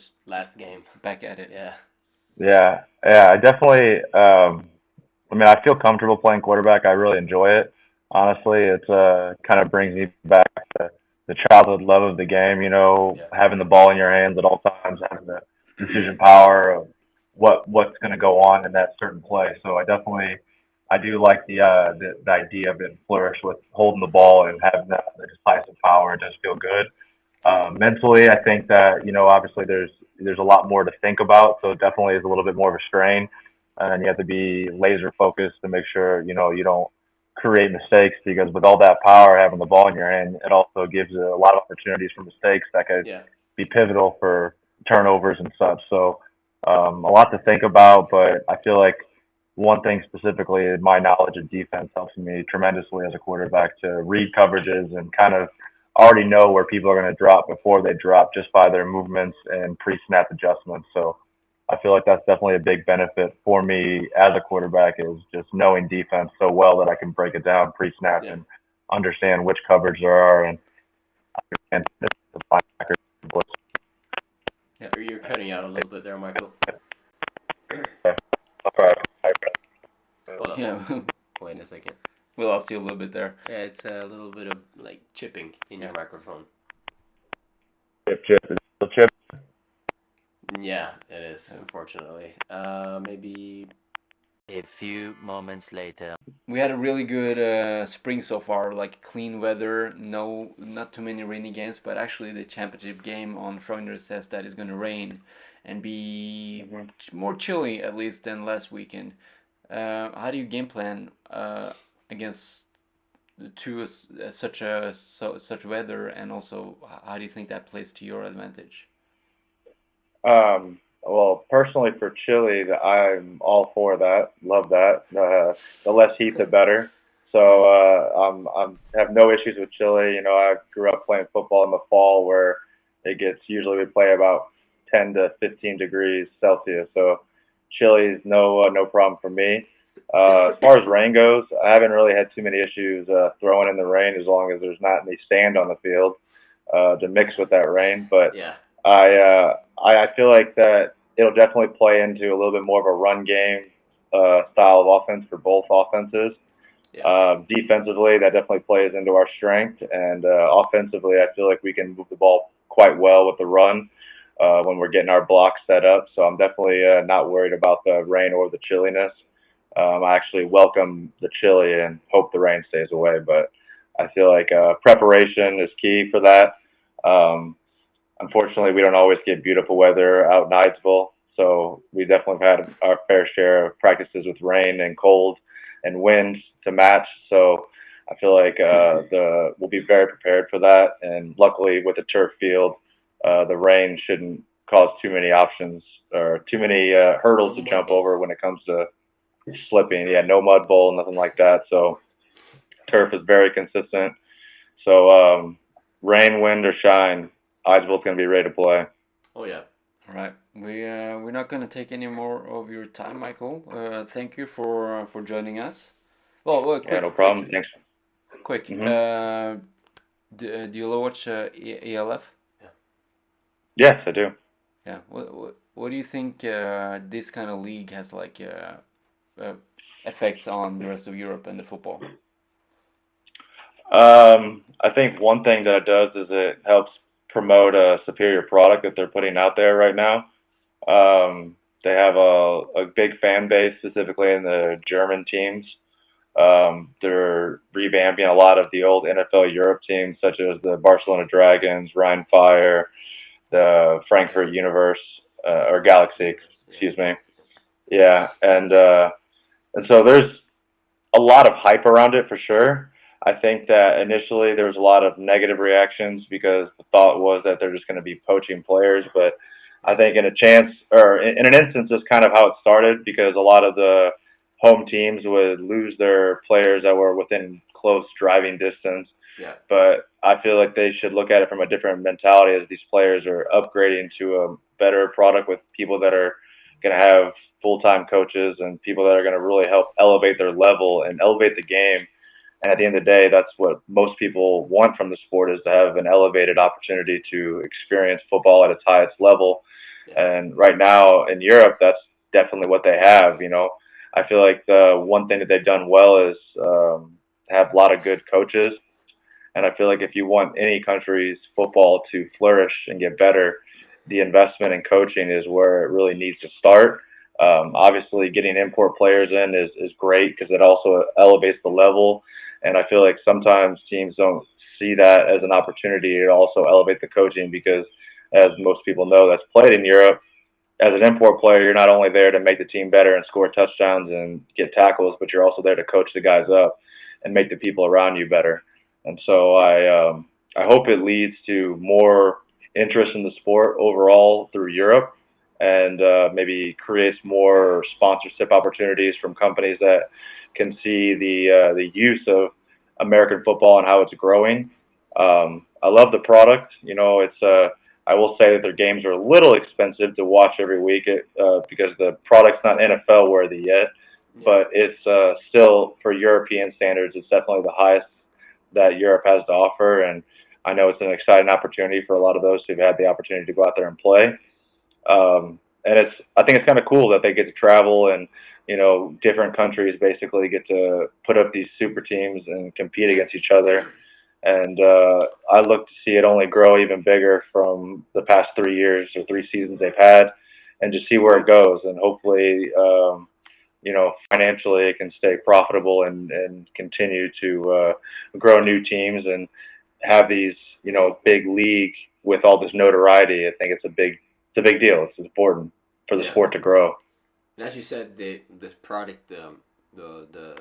game? Back at it. Yeah. I definitely. I feel comfortable playing quarterback. I really enjoy it. Honestly, it's kind of brings me back to the childhood love of the game. Having the ball in your hands at all times, having the decision power of what's going to go on in that certain play. So I do like the idea of being flourished with holding the ball and having the decisive power. It does feel good. Mentally, I think that obviously there's a lot more to think about, so it definitely is a little bit more of a strain, and you have to be laser focused to make sure you don't create mistakes, because with all that power, having the ball in your hand, it also gives you a lot of opportunities for mistakes that could be pivotal for turnovers and such. So a lot to think about, but I feel like one thing specifically, my knowledge of defense helps me tremendously as a quarterback to read coverages and kind of already know where people are going to drop before they drop, just by their movements and pre-snap adjustments. So I feel like that's definitely a big benefit for me as a quarterback, is just knowing defense so well that I can break it down pre-snap and understand which coverage there are and the linebackers. Yeah, you're cutting out a little bit there, Michael. Hold on. Yeah, Wait a second. we lost you a little bit there. Yeah, it's a little bit of like chipping in your microphone. Chip. Is it still chip? Yeah, it is, unfortunately. Maybe. A few moments later. We had a really good spring so far, like clean weather, not too many rainy games, but actually the championship game on Frogner says that it's going to rain and be more chilly at least than last weekend. How do you game plan against such weather, and also how do you think that plays to your advantage? Well, personally for chili, I'm all for that. Love that. The less heat, the better. So I'm have no issues with chili. You know, I grew up playing football in the fall where it gets usually we play about 10 to 15 degrees Celsius. So chili is no problem for me. As far as rain goes, I haven't really had too many issues throwing in the rain as long as there's not any sand on the field to mix with that rain. But Yeah. I feel like that it'll definitely play into a little bit more of a run game style of offense for both offenses. Yeah. Defensively, that definitely plays into our strength, and offensively, I feel like we can move the ball quite well with the run when we're getting our blocks set up. So I'm definitely not worried about the rain or the chilliness. I actually welcome the chilly and hope the rain stays away, but I feel like preparation is key for that. Um, Unfortunately, we don't always get beautiful weather out in Eidsvoll, so we definitely have had our fair share of practices with rain and cold and wind to match. So I feel like we'll be very prepared for that. And luckily, with the turf field, the rain shouldn't cause too many options or too many hurdles to jump over when it comes to slipping. Yeah, no mud bowl, nothing like that. So turf is very consistent. So rain, wind, or shine, Eidsvoll's going to be ready to play. Oh yeah. All right, we're not gonna take any more of your time, Michael. Thank you for joining us. Well, quick, Yeah, no problem. quick, Thanks. quick. Mhm. Do you watch ELF? Yes, I do. Yeah. What do you think this kind of league has like effects on the rest of Europe and the football? I think one thing that it does is it helps promote a superior product that they're putting out there right now. They have a big fan base, specifically in the German teams. They're revamping a lot of the old NFL Europe teams, such as the Barcelona Dragons, Rhein Fire, the Frankfurt Universe, or Galaxy, excuse me. Yeah, and so there's a lot of hype around it for sure. I think that initially there was a lot of negative reactions because the thought was that they're just going to be poaching players. But I think in a chance or in an instance, that's kind of how it started because a lot of the home teams would lose their players that were within close driving distance. Yeah. But I feel like they should look at it from a different mentality as these players are upgrading to a better product with people that are going to have full-time coaches and people that are going to really help elevate their level and elevate the game. And at the end of the day, that's what most people want from the sport is to have an elevated opportunity to experience football at its highest level. Yeah. And right now in Europe, that's definitely what they have. You know, I feel like the one thing that they've done well is have a lot of good coaches. And I feel like if you want any country's football to flourish and get better, the investment in coaching is where it really needs to start. Obviously, getting import players in is great because it also elevates the level. And I feel like sometimes teams don't see that as an opportunity to also elevate the coaching because, as most people know that's played in Europe, as an import player, you're not only there to make the team better and score touchdowns and get tackles, but you're also there to coach the guys up and make the people around you better. And so I hope it leads to more interest in the sport overall through Europe, and maybe creates more sponsorship opportunities from companies that can see the use of American football and how it's growing. I love the product. You know, it's I will say that their games are a little expensive to watch every week because the product's not NFL worthy yet, but it's still for European standards. It's definitely the highest that Europe has to offer, and I know it's an exciting opportunity for a lot of those who've had the opportunity to go out there and play. And I think it's kind of cool that they get to travel and, different countries basically get to put up these super teams and compete against each other. And I look to see it only grow even bigger from the past 3 years or 3 seasons they've had, and just see where it goes. And hopefully, financially it can stay profitable and continue to grow new teams and have these, big league with all this notoriety. I think it's a big deal. It's important for the sport to grow. And as you said, this product, the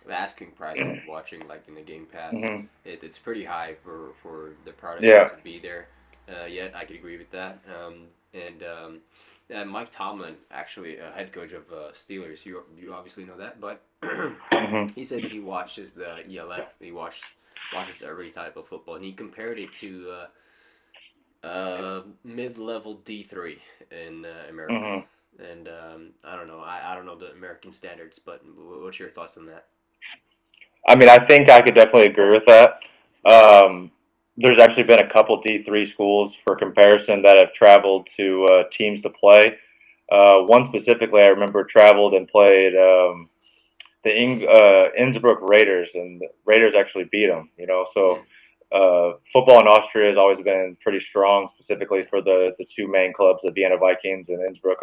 asking price of watching like in the Game Pass, it's pretty high for the product to be there. Yet I could agree with that. And Mike Tomlin, actually a head coach of Steelers, you obviously know that, but he said that he watches the ELF. He watches every type of football, and he compared it to mid-level D3 in America. And I don't know. I don't know the American standards, but what's your thoughts on that? I mean, I think I could definitely agree with that. There's actually been a couple D3 schools for comparison that have traveled to teams to play. One specifically, I remember traveled and played the Innsbruck Raiders, and the Raiders actually beat them. So football in Austria has always been pretty strong, specifically for the two main clubs, the Vienna Vikings and Innsbruck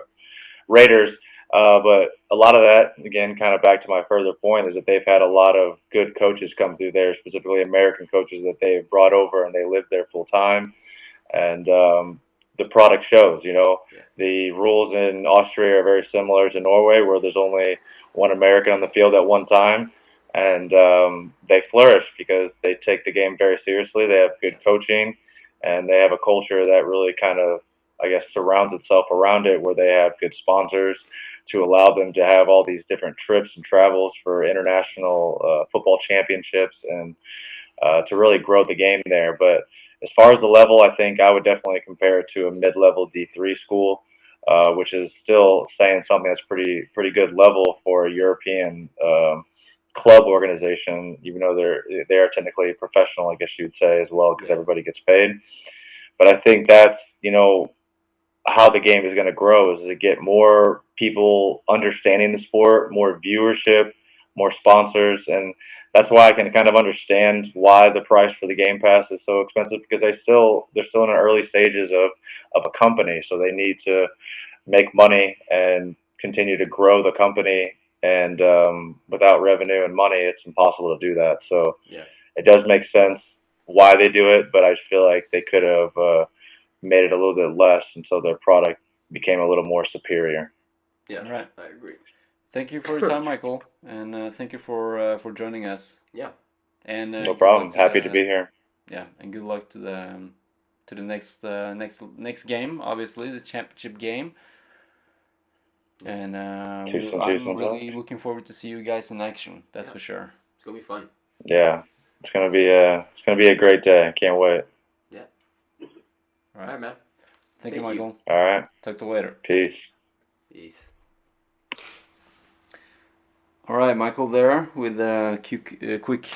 Raiders. But a lot of that, again, kind of back to my further point, is that they've had a lot of good coaches come through there, specifically American coaches that they've brought over, and they live there full time. And the product shows, The rules in Austria are very similar to Norway, where there's only one American on the field at one time. And they flourish because they take the game very seriously. They have good coaching, and they have a culture that really kind of, I guess, surrounds itself around it, where they have good sponsors to allow them to have all these different trips and travels for international football championships, and to really grow the game there. But as far as the level, I think I would definitely compare it to a mid-level D3 school, which is still saying something that's pretty good level for a European club organization, even though they are technically professional, I guess you'd say, as well, because everybody gets paid. But I think that's, how the game is going to grow, is to get more people understanding the sport, more viewership, more sponsors. And that's why I can kind of understand why the price for the Game Pass is so expensive, because they're still in the early stages of a company. So they need to make money and continue to grow the company. And without revenue and money, it's impossible to do that. So it does make sense why they do it, but I just feel like they could have made it a little bit less until their product became a little more superior. Yeah, right. I agree. Thank you for your time, Michael, and thank you for joining us. Yeah, and no problem. Happy to be here. Yeah, and good luck to the next game. Obviously, the championship game. And I'm really looking forward to see you guys in action. That's for sure. It's gonna be fun. Yeah, it's gonna be a great day. I can't wait. Yeah. All right, man. Thank you, Michael. All right. Talk to you later. Peace. Peace. All right, Michael there with a quick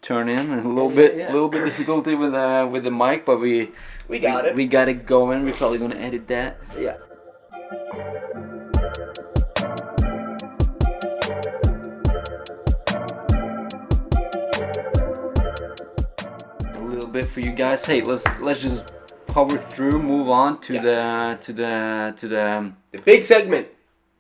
turn in, a little bit difficulty with the mic, but we got it. We got it going. We're probably gonna edit that. Yeah. A little bit for you guys. Hey, let's just power through, move on to the big segment.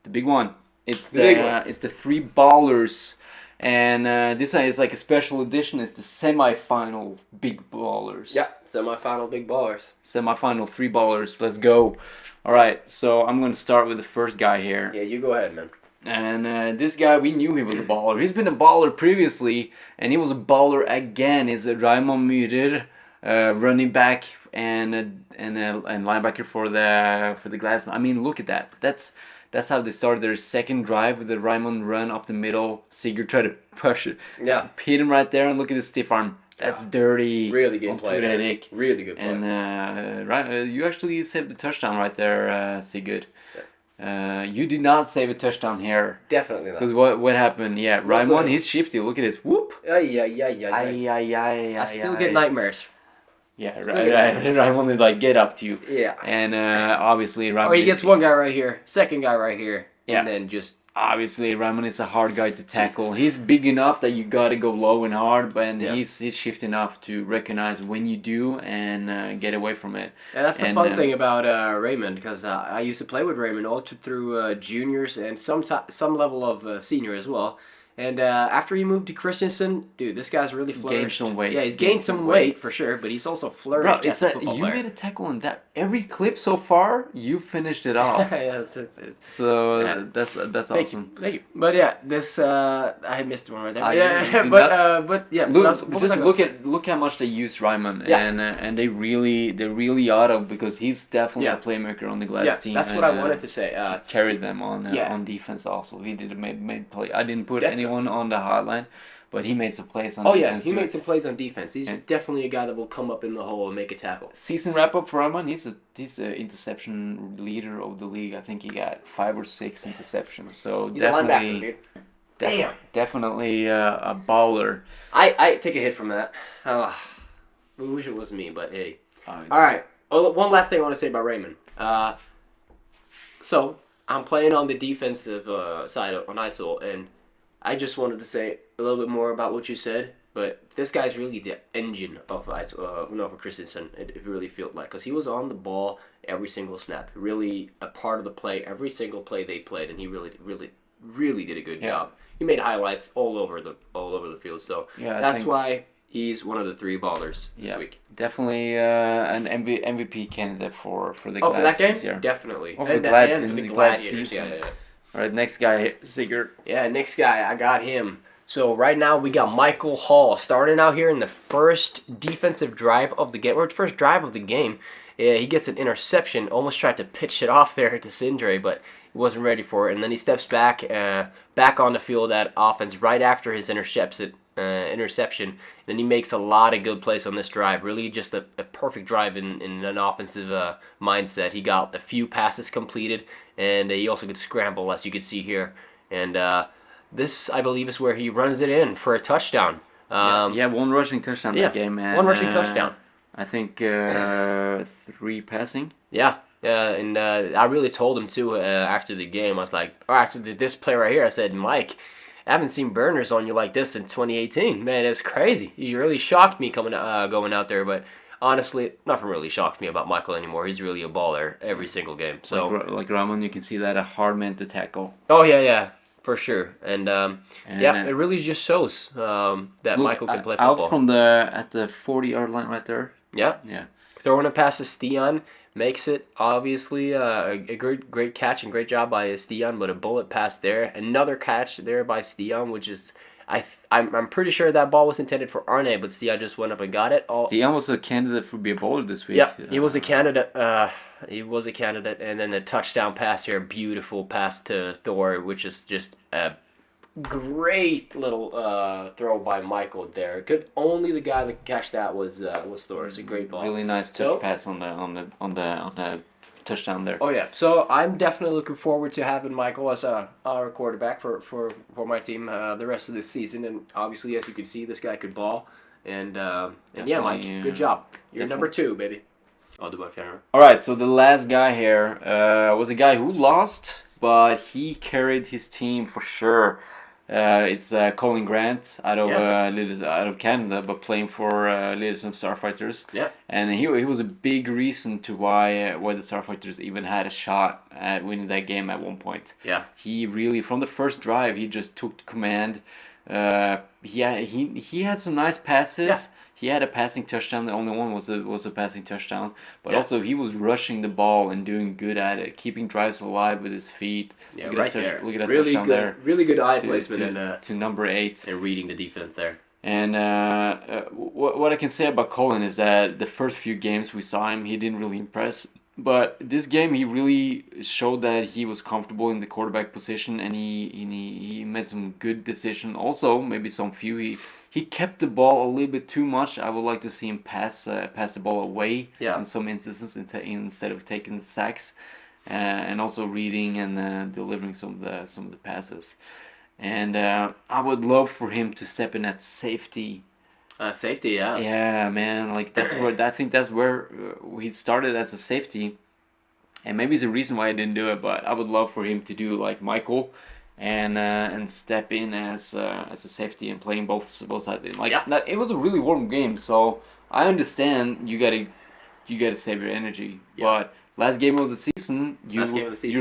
The big one. It's the Free Ballers, and this is like a special edition. It's the semi-final Big Ballers. Yeah, semi-final Big Ballers. Semi-final Free Ballers. Let's go. All right, so I'm gonna start with the first guy here. Yeah, you go ahead, man. And this guy, we knew he was a baller. He's been a baller previously, and he was a baller again. It's Raymond Myhrer, running back and linebacker for the Glass. I mean, look at that. That's how they started their second drive with the Raymond run up the middle. Sigurd tried to push it. Yeah. Hit him right there, and look at the stiff arm. That's dirty. Really good play. Really good play. And you actually saved the touchdown right there, Sigurd. Yeah. You did not save a touchdown here. Definitely not. Because what happened? Yeah, Raymond, he's shifty. Look at this. Whoop. I still get nightmares. Yeah, Raimund is like, get up to you. Yeah. And obviously Raimund... Or he gets one guy right here, second guy right here, Yeah. and then just... Obviously, Raimund is a hard guy to tackle. Jesus. He's big enough that you gotta go low and hard, but Yeah. he's shifty enough to recognize when you do and get away from it. Yeah, that's the fun thing about Raymond, because I used to play with Raymond all through juniors and some level of senior as well. And after he moved to Christensen, dude, this guy's really flourished. Gained some weight. Yeah, he's gained some weight for sure, but he's also flourished. Bro, it's as a football you player. made a tackle in that every clip so far. You finished it off. Yeah, that's So yeah. that's awesome. Thank you. But yeah, this I missed one right there. Yeah, but yeah. Look how much they use Raimund, and they really ought to, because he's definitely a playmaker on the Glass team. That's what I wanted to say. Carried them on defense also. He did made play. I didn't put anyone on the hotline, but he made some plays on defense. He made some plays on defense. He's definitely a guy that will come up in the hole and make a tackle. Season wrap up for Raimund. He's the interception leader of the league. I think he got 5 or 6 interceptions. So he's a linebacker, dude. Damn. Definitely a baller. I take a hit from that. We wish it was me, but hey. Obviously. All right. Oh, one last thing I want to say about Raymond. So I'm playing on the defensive side on Eidsvoll, and I just wanted to say a little bit more about what you said. But this guy's really the engine of for Christensen. It really felt like, because he was on the ball every single snap, really a part of the play, every single play they played, and he really did a good job. He made highlights all over the field. So that's why he's one of the 3 ballers this week. Definitely an MVP candidate for the Glads for that game? This year? Definitely. For the Glads and in the the Gladiators. season. Yeah. All right, next guy, Sigurd. Yeah, next guy, I got him. So right now we got Michael Hall starting out here in the first defensive drive of the game, or first drive of the game. Yeah, he gets an interception, almost tried to pitch it off there to Sindre, but he wasn't ready for it. And then he steps back on the field at offense right after his interception. And then he makes a lot of good plays on this drive. Really just a perfect drive in an offensive mindset. He got a few passes completed, and he also could scramble, as you can see here. And this, I believe, is where he runs it in for a touchdown. One rushing touchdown that game. And, one rushing touchdown. I think 3 passing. Yeah. And I really told him, too, after the game. I was like, after this play right here, I said, Mike, I haven't seen burners on you like this in 2018. Man, it's crazy. You really shocked me going out there, but honestly, nothing really shocked me about Michael anymore. He's really a baller every single game. So like Raimund, you can see that a hard man to tackle. Oh yeah, for sure. And it really just shows that Michael can play football. Out from at the 40-yard line right there. Yeah. Throwing a pass to Stian. Makes it, obviously, a great catch and great job by Stian, but a bullet pass there. Another catch there by Stian, which is, I'm pretty sure that ball was intended for Arne, but Stian just went up and got it. Stian was a candidate for be a bowler this week. Yeah, he was a candidate. And then the touchdown pass here, beautiful pass to Thor, which is just a great little throw by Michael there. Only the guy that could catch that was Thor. It's a great ball. Really nice pass on the touchdown there. Oh yeah. So I'm definitely looking forward to having Michael as our quarterback for my team the rest of this season. And obviously, as you can see, this guy could ball. And yeah, Mike, good job. You're number 2, baby. I'll do my camera. All right. So the last guy here was a guy who lost, but he carried his team for sure. It's Colin Grant out of Canada, but playing for Lillestrøm Starfighters. Yeah. And he was a big reason to why the Starfighters even had a shot at winning that game at one point. Yeah. He really, from the first drive, he just took command. He had some nice passes. Yeah. He had a passing touchdown. The only one was a passing touchdown. But also he was rushing the ball and doing good at it, keeping drives alive with his feet. Yeah, right there. Look at that really touchdown good, there. Really good eye placement to number 8. and reading the defense there. And what I can say about Colin is that the first few games we saw him, he didn't really impress. But this game, he really showed that he was comfortable in the quarterback position, and he made some good decisions. Also, maybe some few. He kept the ball a little bit too much. I would like to see him pass the ball away in some instances instead of taking the sacks, and also reading and delivering some of the passes. And I would love for him to step in at safety Safety, yeah. Yeah, man. Like that's where I think that's where he started as a safety, and maybe it's the reason why I didn't do it. But I would love for him to do like Michael, and step in as a safety and playing both sides. Like it was a really warm game, so I understand you gotta save your energy. But last game of the season, you're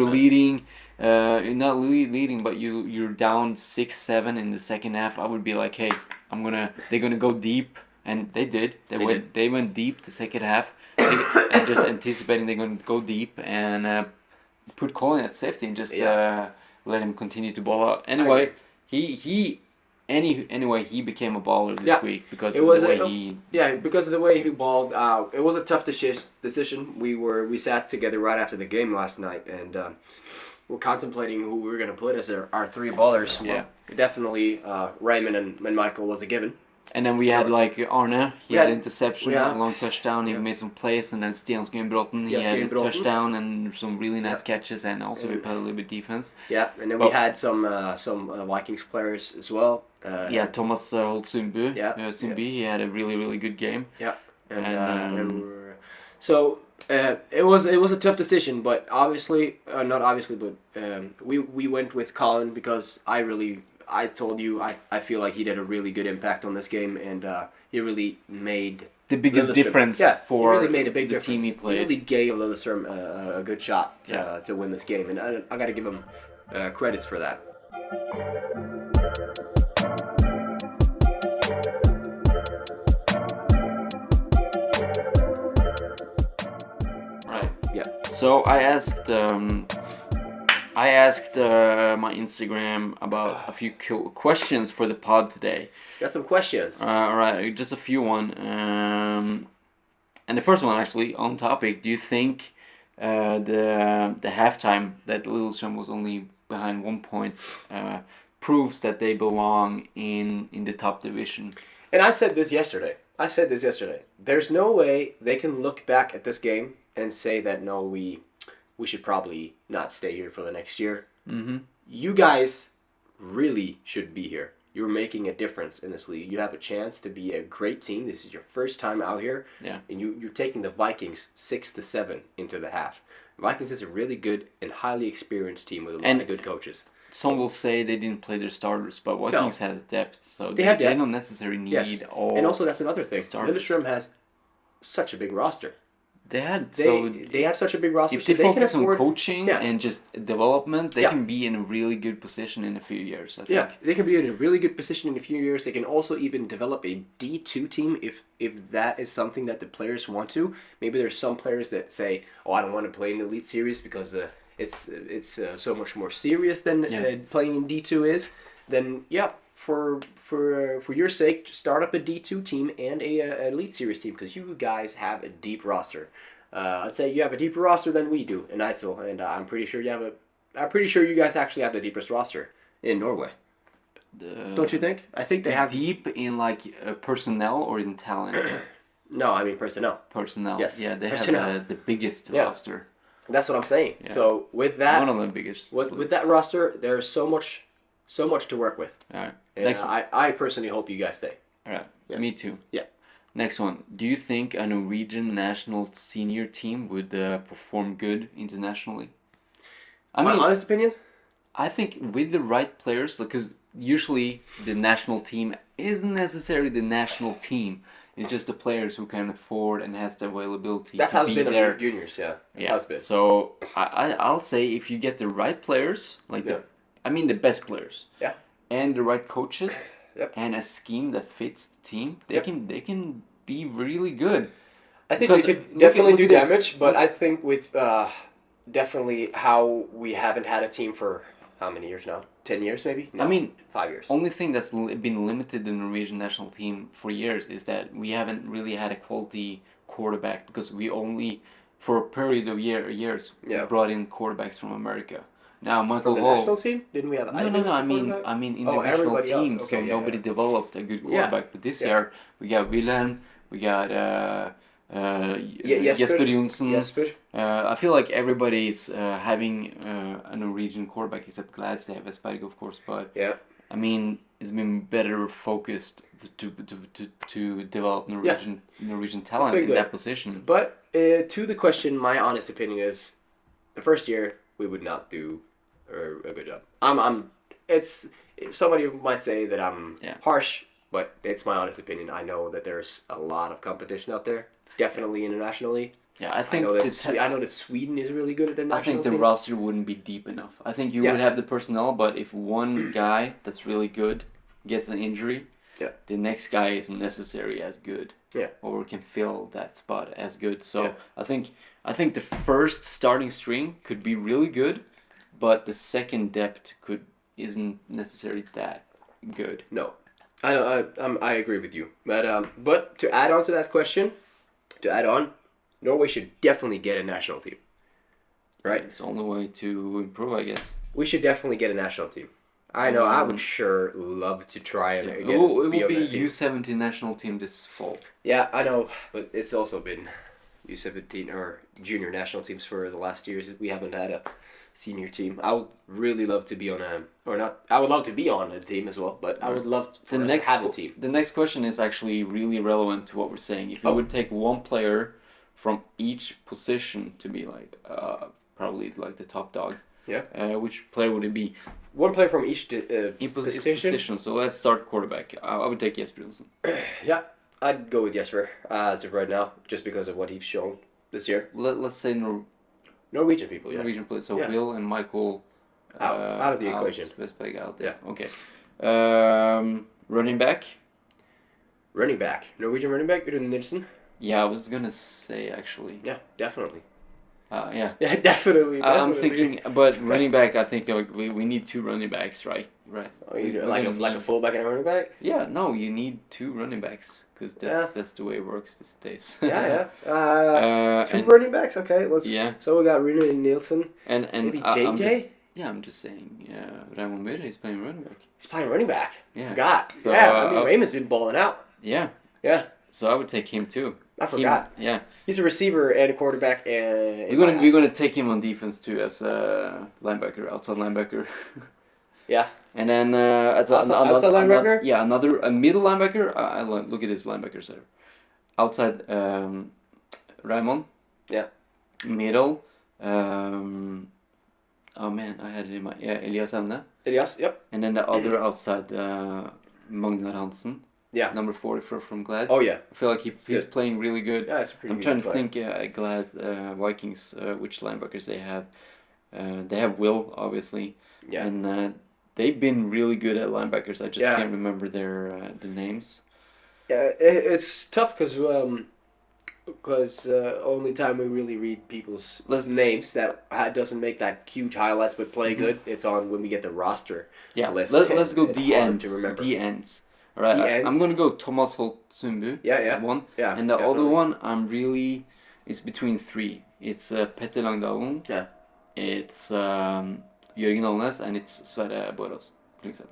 leading. You're not leading, but you're down 6-7 in the second half. I would be like, hey, they're gonna go deep, and they did. They went deep the second half, and just anticipating they're gonna go deep and put Colin at safety and just let him continue to ball out. Anyway, he became a baller this week because of the way he. Yeah, because of the way he balled. It was a tough decision. We sat together right after the game last night and. We're contemplating who we were going to put as our three ballers. Well, definitely Raymond and Mann Michael was a given. And then we had like Arne, he had interception, a long touchdown, he made some plays, and then Stian Skjønbråten, he had a touchdown and some really nice catches, and also we played a little bit defense. Yeah, and then we had some Vikings players as well. Thomas Holt Sundby, he had a really, really good game. Yeah, so it was a tough decision, but not obviously, but we went with Colin because I told you I feel like he did a really good impact on this game, and he really made the biggest difference for he really made a big the difference. Team he played. He really gave Lillestrøm a good shot to win this game, and I got to give him credits for that. Right. Yeah. So I asked my Instagram about a few questions for the pod today. Got some questions. All right, just a few one. And the first one actually on topic. Do you think the halftime that Lillestrøm was only behind 1 point proves that they belong in the top division? And I said this yesterday. There's no way they can look back at this game and say that no, we should probably not stay here for the next year. Mm-hmm. You guys really should be here. You're making a difference in this league. You have a chance to be a great team. This is your first time out here. Yeah. And you're taking the Vikings 6-7 into the half. Vikings is a really good and highly experienced team with a lot of good coaches. Some will say they didn't play their starters, but Vikings has depth, so they don't necessarily need all. And also that's another thing. Lillestrøm has such a big roster. They have such a big roster. If they focus on coaching and just development, they can be in a really good position in a few years, I think. Yeah, they can be in a really good position in a few years. They can also even develop a D2 team if that is something that the players want to. Maybe there's some players that say, "Oh, I don't want to play in the Elite Series because it's so much more serious than playing in D2 is." Then for your sake, start up a D2 team and a Elite Series team because you guys have a deep roster. I'd say you have a deeper roster than we do in Eidsvoll, and I'm pretty sure you guys actually have the deepest roster in Norway. Don't you think? I think they have deep in like personnel or in talent. No, I mean personnel. Personnel. Yes. Yeah, they personnel. have the biggest roster. That's what I'm saying. Yeah. So with that, one of the biggest. With that roster, there's so much to work with. All right. And Next one. I personally hope you guys stay. All right. Yeah. Me too. Yeah. Next one. Do you think a Norwegian national senior team would perform good internationally? My honest opinion? I think with the right players, because usually the national team isn't necessarily the national team. It's just the players who can afford and has the availability. That's how it's been in the juniors, That's how it's been. So I'll say if you get the right players, like the best players, and the right coaches, and a scheme that fits the team, they can be really good. I think we could definitely do damage, but I think with definitely how we haven't had a team for how many years now? 10 years maybe? No, 5 years. Only thing that's been limited in the Norwegian national team for years is that we haven't really had a quality quarterback because we only, for a period of years, brought in quarterbacks from America. Now Michael Hall. National team? Didn't we have? No. I mean in the national team, so nobody developed a good quarterback. But this year we got Wilhelm, we got Jesper Jonsson. I feel like everybody's having a Norwegian quarterback except Glads. They have Vesberg, of course, but I mean has been better focused to develop Norwegian talent in that position. But to the question, my honest opinion is, the first year we would not do a good job. It's somebody might say that I'm harsh, but it's my honest opinion. I know that there's a lot of competition out there, definitely internationally. Yeah, I think I know that Sweden is really good at their national team. I think the roster wouldn't be deep enough. I think you would have the personnel, but if one guy that's really good gets an injury, the next guy isn't necessarily as good. Yeah. Or can fill that spot as good. So I think the first starting string could be really good, but the second depth isn't necessarily that good. No, I agree with you. But to add on to that question, Norway should definitely get a national team. Right? It's the only way to improve, I guess. We should definitely get a national team. I know, I would sure love to try and it will be U17 national team this fall. Yeah, I know, but it's also been U17 or junior national teams for the last years. We haven't had a senior team. I would really love to be on I would love to be on a team as well, but I would love to have a team. The next question is actually really relevant to what we're saying. If you would take one player from each position to be like probably like the top dog, which player would it be? One player from each position. So let's start quarterback. I would take Jesper Johnsen. Yeah, I'd go with Jesper as of right now, just because of what he's shown this year. Let's say Norwegian people, Norwegian players. So Will and Michael out of the equation. Westberg out. Yeah. Okay. Running back. Norwegian running back. Rune Nilsen. Yeah, I was gonna say actually. Yeah, definitely. Yeah. Yeah, definitely. I'm thinking, but running back, I think we need two running backs, right? Right. Oh, like a fullback and a running back? Yeah, no, you need two running backs because that's the way it works these days. Yeah. Two running backs, okay. So we got Rune Nilsen and maybe JJ. I'm just saying. Raymond Mure is playing running back. He's playing running back. Yeah. Forgot. So, Raymond's been balling out. Yeah. Yeah. So I would take him too. I forgot. Yeah. He's a receiver and a quarterback, and we're gonna take him on defense too as a linebacker, outside linebacker. Yeah. And then as outside linebacker. Another middle linebacker. I look at his linebackers there. Outside Raymond. Yeah. Middle. Oh man, I had it in my Elias Evne. Elias, yep. And then the other outside Magnar Hansen. Yeah. Number 44 from Glad. Oh yeah. I feel like he's playing really good. Yeah, it's a pretty I'm good trying play. to think Glad Vikings which linebackers they have. They have Will obviously. Yeah. And they've been really good at linebackers. I just can't remember their the names. Yeah, it's tough because only time we really read people's names that doesn't make that huge highlights but play good. It's on when we get the roster. Yeah, list. Let's go It's D hard ends. to remember. D ends. All right, I'm gonna go Thomas Holt Sundbu. Yeah. One. Yeah. And the definitely. other one, it's between three. It's Petter Langdalen. Yeah. It's Jørgen Alnes, and it's Sverre Borås Klingseth.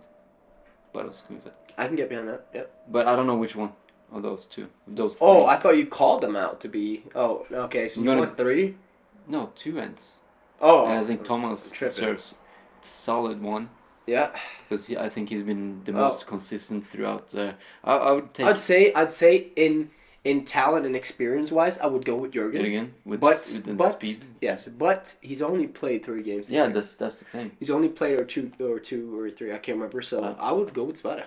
I can get behind that. Yeah. But I don't know which one of those two. Those. Oh, three. I thought you called them out to be. Oh, okay. So you want three? No, two ends. Oh. And I think Thomas deserves a solid one. Yeah. Because I think he's been the most consistent throughout. I would take. I'd say in talent and experience wise, I would go with Jørgen. With the speed. Yes, but he's only played 3 games. Yeah, that's the thing. He's only played two or three. I can't remember. So I would go with Sverre.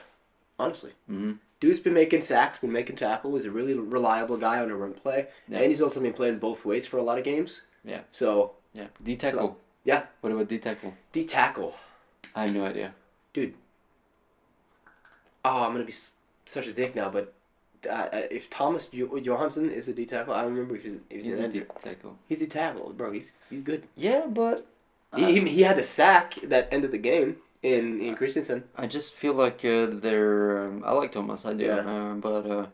Honestly. Mm-hmm. Dude's been making sacks, been making tackle. He's a really reliable guy on a run play, and he's also been playing both ways for a lot of games. Yeah. So. Yeah. D tackle. So, yeah. What about D tackle? D tackle. I have no idea. Dude. Oh, I'm gonna be such a dick now, but if Thomas Johansson is a D tackle, I don't remember if he's a D tackle. He's a tackle, bro. He's good. Yeah, but he had the sack that ended the game in Christensen. I just feel like they're. I like Thomas, I do, but I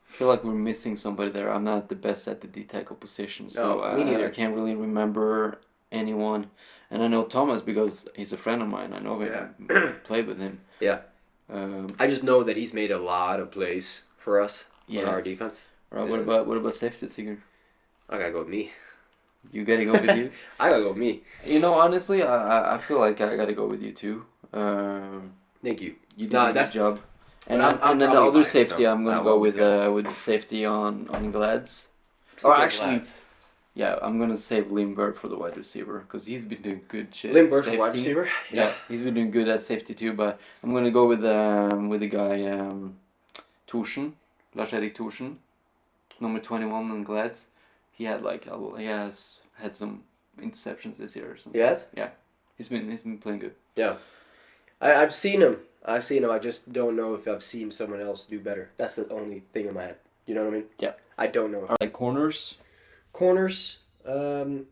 feel like we're missing somebody there. I'm not the best at the D tackle position, so I can't really remember anyone. And I know Thomas because he's a friend of mine. I know him. Played with him. Yeah. I just know that he's made a lot of plays for us on our defense. Right. What about safety, Sigurd? I gotta go with me. You gotta go with you. I gotta go with me. You know, honestly, I feel like I gotta go with you too. Thank you. You did No, a good that's- job. And but then the probably other biased, safety, though. I'm gonna I go always with the safety on Glads. Stick Or with actually, Glads. yeah, I'm gonna save Lindbergh for the wide receiver because he's been doing good shit. Lindbergh's safety. the wide receiver. Yeah, he's been doing good at safety too. But I'm gonna go with the guy Thorsen, Lars-Erik Thorsen, number 21 on Glads. He has had some interceptions this year. Or something. Yes? Yeah, he's been playing good. Yeah. I've seen him. I just don't know if I've seen someone else do better. That's the only thing in my head. You know what I mean? Yeah. I don't know. All right, corners. Corners. Damn.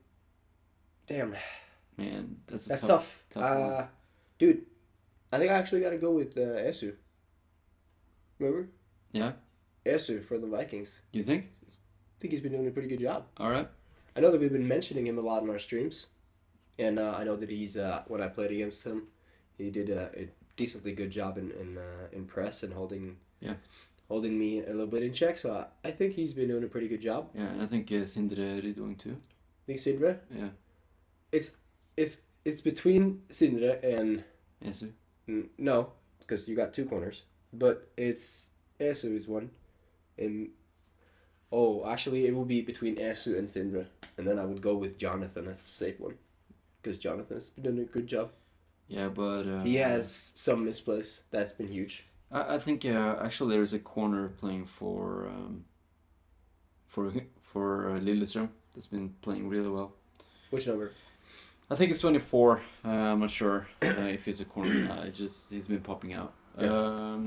Man, that's tough. one. Dude, I think I actually got to go with Esu. Remember? Yeah. Esu for the Vikings. You think? I think he's been doing a pretty good job. All right. I know that we've been mentioning him a lot in our streams. And I know that he's, when I played against him, he did a decently good job in press and holding me a little bit in check. So I think he's been doing a pretty good job. Yeah, and I think Sindre is doing too. Think Sindre? Yeah. It's between Sindre and Esu. no, because you got two corners, but it's Esu is one, and actually it will be between Esu and Sindre, and then I would go with Jonathan as a safe one, because Jonathan's been doing a good job. Yeah, but He has some misplays that's been huge. I think actually there is a corner playing for Lillestrøm that's been playing really well. Which number? I think it's 24. I'm not sure if it's a corner or not. He's been popping out. Yeah.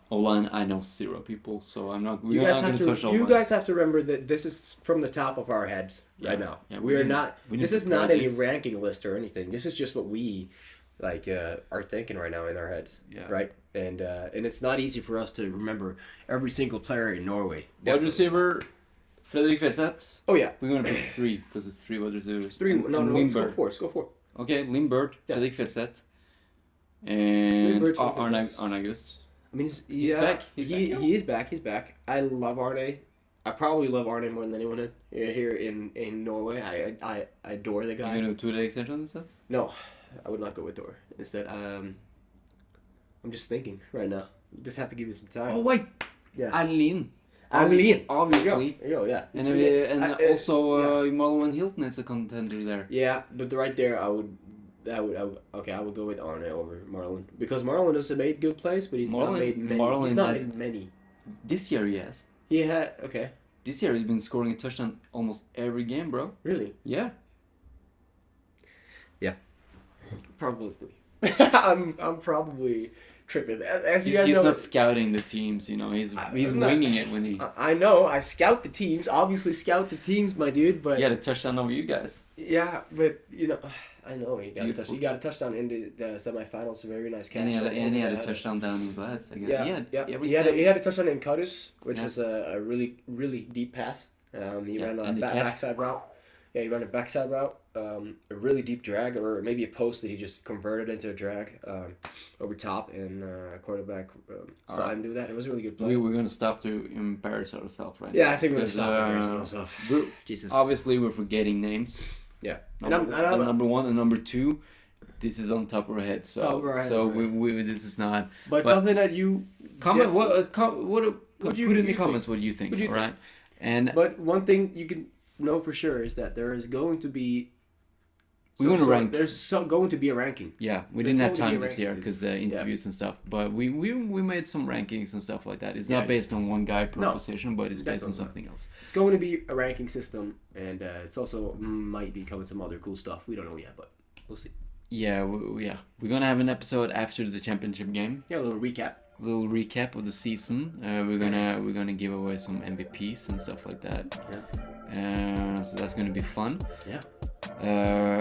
O-line, I know 0 people, so I'm not. You We're not going to touch O-line. You guys have to remember that this is from the top of our heads right now. Yeah, we are not. we This need is to not prepare any this. ranking list or anything. This is just what we are thinking right now in our heads. Yeah. Right. And it's not easy for us to remember every single player in Norway. Wide receiver, Fredrik Felseth. Oh yeah. We're going to pick 3 because it's 3 wide receivers. 3. And No. Let's go Lindbergh. 4. Let's go 4. Okay, Lindbergh, Yeah. Fredrik Felseth, and Lindbergh's Arne Felseth. August. I mean, He's back. He's back. He is back. He's back. I love Arne. I probably love Arne more than anyone here in Norway. I adore the You guy. going to 2-day extension and stuff? No, I would not go with Thor. Instead, I'm just thinking right now. You just have to give me some time. Oh wait, Yeah. Adeline. Adeline. Obviously. There you go, yeah. And also yeah. Marlon Hilton is a contender there. Yeah, but right there, I would go with Arne over Marlon because Marlon has made good plays, but he's not made many. Marlon He's not has- made many. This year he has. He had okay, This year he's been scoring a touchdown almost every game, bro. really? Yeah. Probably. I'm probably tripping. As you guys He's know, not scouting the teams, you know. He's I'm not- winging it when he I know. I scout the teams. Obviously, scout the teams, my dude. But he had a touchdown over you guys. yeah, but you know, I know he got a Beautiful. touchdown. He got a touchdown in the semifinals. A very nice catch. And he had a Yeah. touchdown down in Glads. I guess. Yeah, every he had time. a touchdown in Kadus, which Yeah. was a really deep pass. He ran a and the catch. backside route. Yeah, he ran a backside route. A really deep drag, or maybe a post that he just converted into a drag over top, and quarterback saw him do that. It was a really good play. We're gonna stop to embarrass ourselves right Yeah, now. I think we're gonna because, stop embarrassing ourselves. we're- Jesus. Obviously, we're forgetting names. Yeah. Number 1 and number 2. This is on top of our head, so Top of our head, so right. we this is not. But But- something that you Comment definitely- put do you in the think? comments what you think, What do you all right? And But one thing you can know for sure is that there is going to be. We're gonna rank. There's going to be a ranking. yeah, we There's didn't have going to be time a this year ranking because the interviews and stuff. But we made some rankings and stuff like that. It's not Yeah. based on one guy per No, position, but it's based on definitely not. something else. It's going to be a ranking system, and it's also might be coming some other cool stuff. We don't know yet, but we'll see. Yeah, we're gonna have an episode after the championship game. Yeah, a little recap. A little recap of the season. We're gonna give away some MVPs and stuff like that. So that's gonna be fun. Yeah.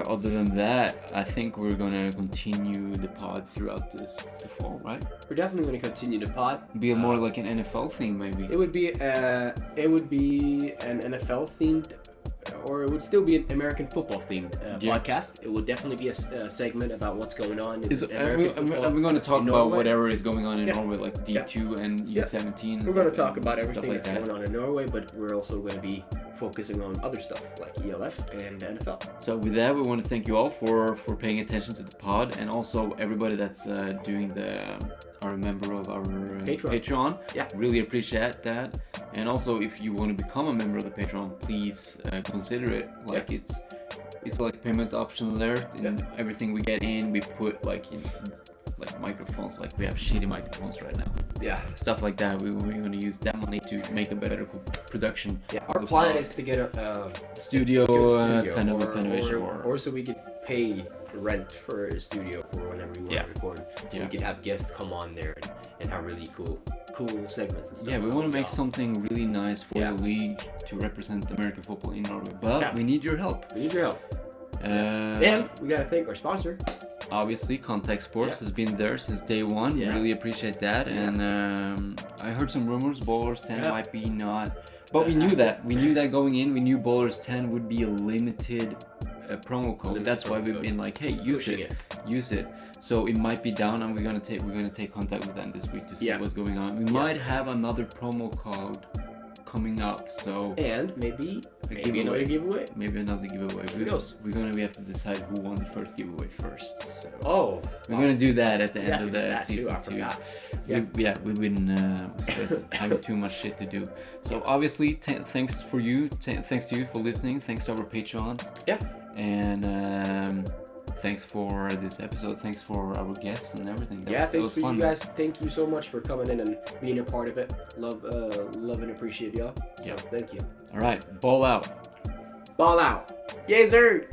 Other than that, I think we're gonna continue the pod throughout the fall, right? We're definitely going to continue the pod. Be more like an NFL thing, maybe. It would be an NFL themed, or it would still be an American football themed Yeah. podcast. It would definitely be a segment about what's going on in Are American football. we going to talk in about Norway. whatever is going on in Yeah. Norway, like D2 and Yeah. U17? We're going to talk about everything like that's going on in Norway, but we're also going to be focusing on other stuff like ELF and the NFL. So with that, we want to thank you all for paying attention to the pod, and also everybody that's doing are a member of our Patreon. Yeah, really appreciate that. And also, if you want to become a member of the Patreon, please consider it. Like it's like payment option alert, and everything we get in, we put like microphones. Like we have shitty microphones right now. Yeah, stuff like that. We're going to use that money to make a better production. Yeah, our plan is to get a studio, kind of or so we could pay rent for a studio for whenever we want to record. We could have guests come on there and have really cool segments and stuff. Yeah, we want to make something really nice for the league to represent American football in Norway, but we need your help. And we gotta thank our sponsor. Obviously, Contact Sports has been there since day one. Really appreciate that. And I heard some rumors Ballers 10 might be not, but we knew that. We knew that going in. We knew Ballers 10 would be a limited promo code. That's why we've been like, hey, use it. So it might be down, and we're gonna take contact with them this week to see what's going on. We might have another promo code coming up, and maybe another giveaway. Who knows? We have to decide who won the first giveaway first. So we're wow. gonna do that at the end of the season too. We've been having too much shit to do. So obviously, thanks to you for listening. Thanks to our Patreon. Yeah. And thanks for this episode. Thanks for our guests and everything. Thanks for fun, you guys. Thank you so much for coming in and being a part of it. Love and appreciate y'all. Yeah. So, thank you. All right. Ball out. Ball out. Yay, sir.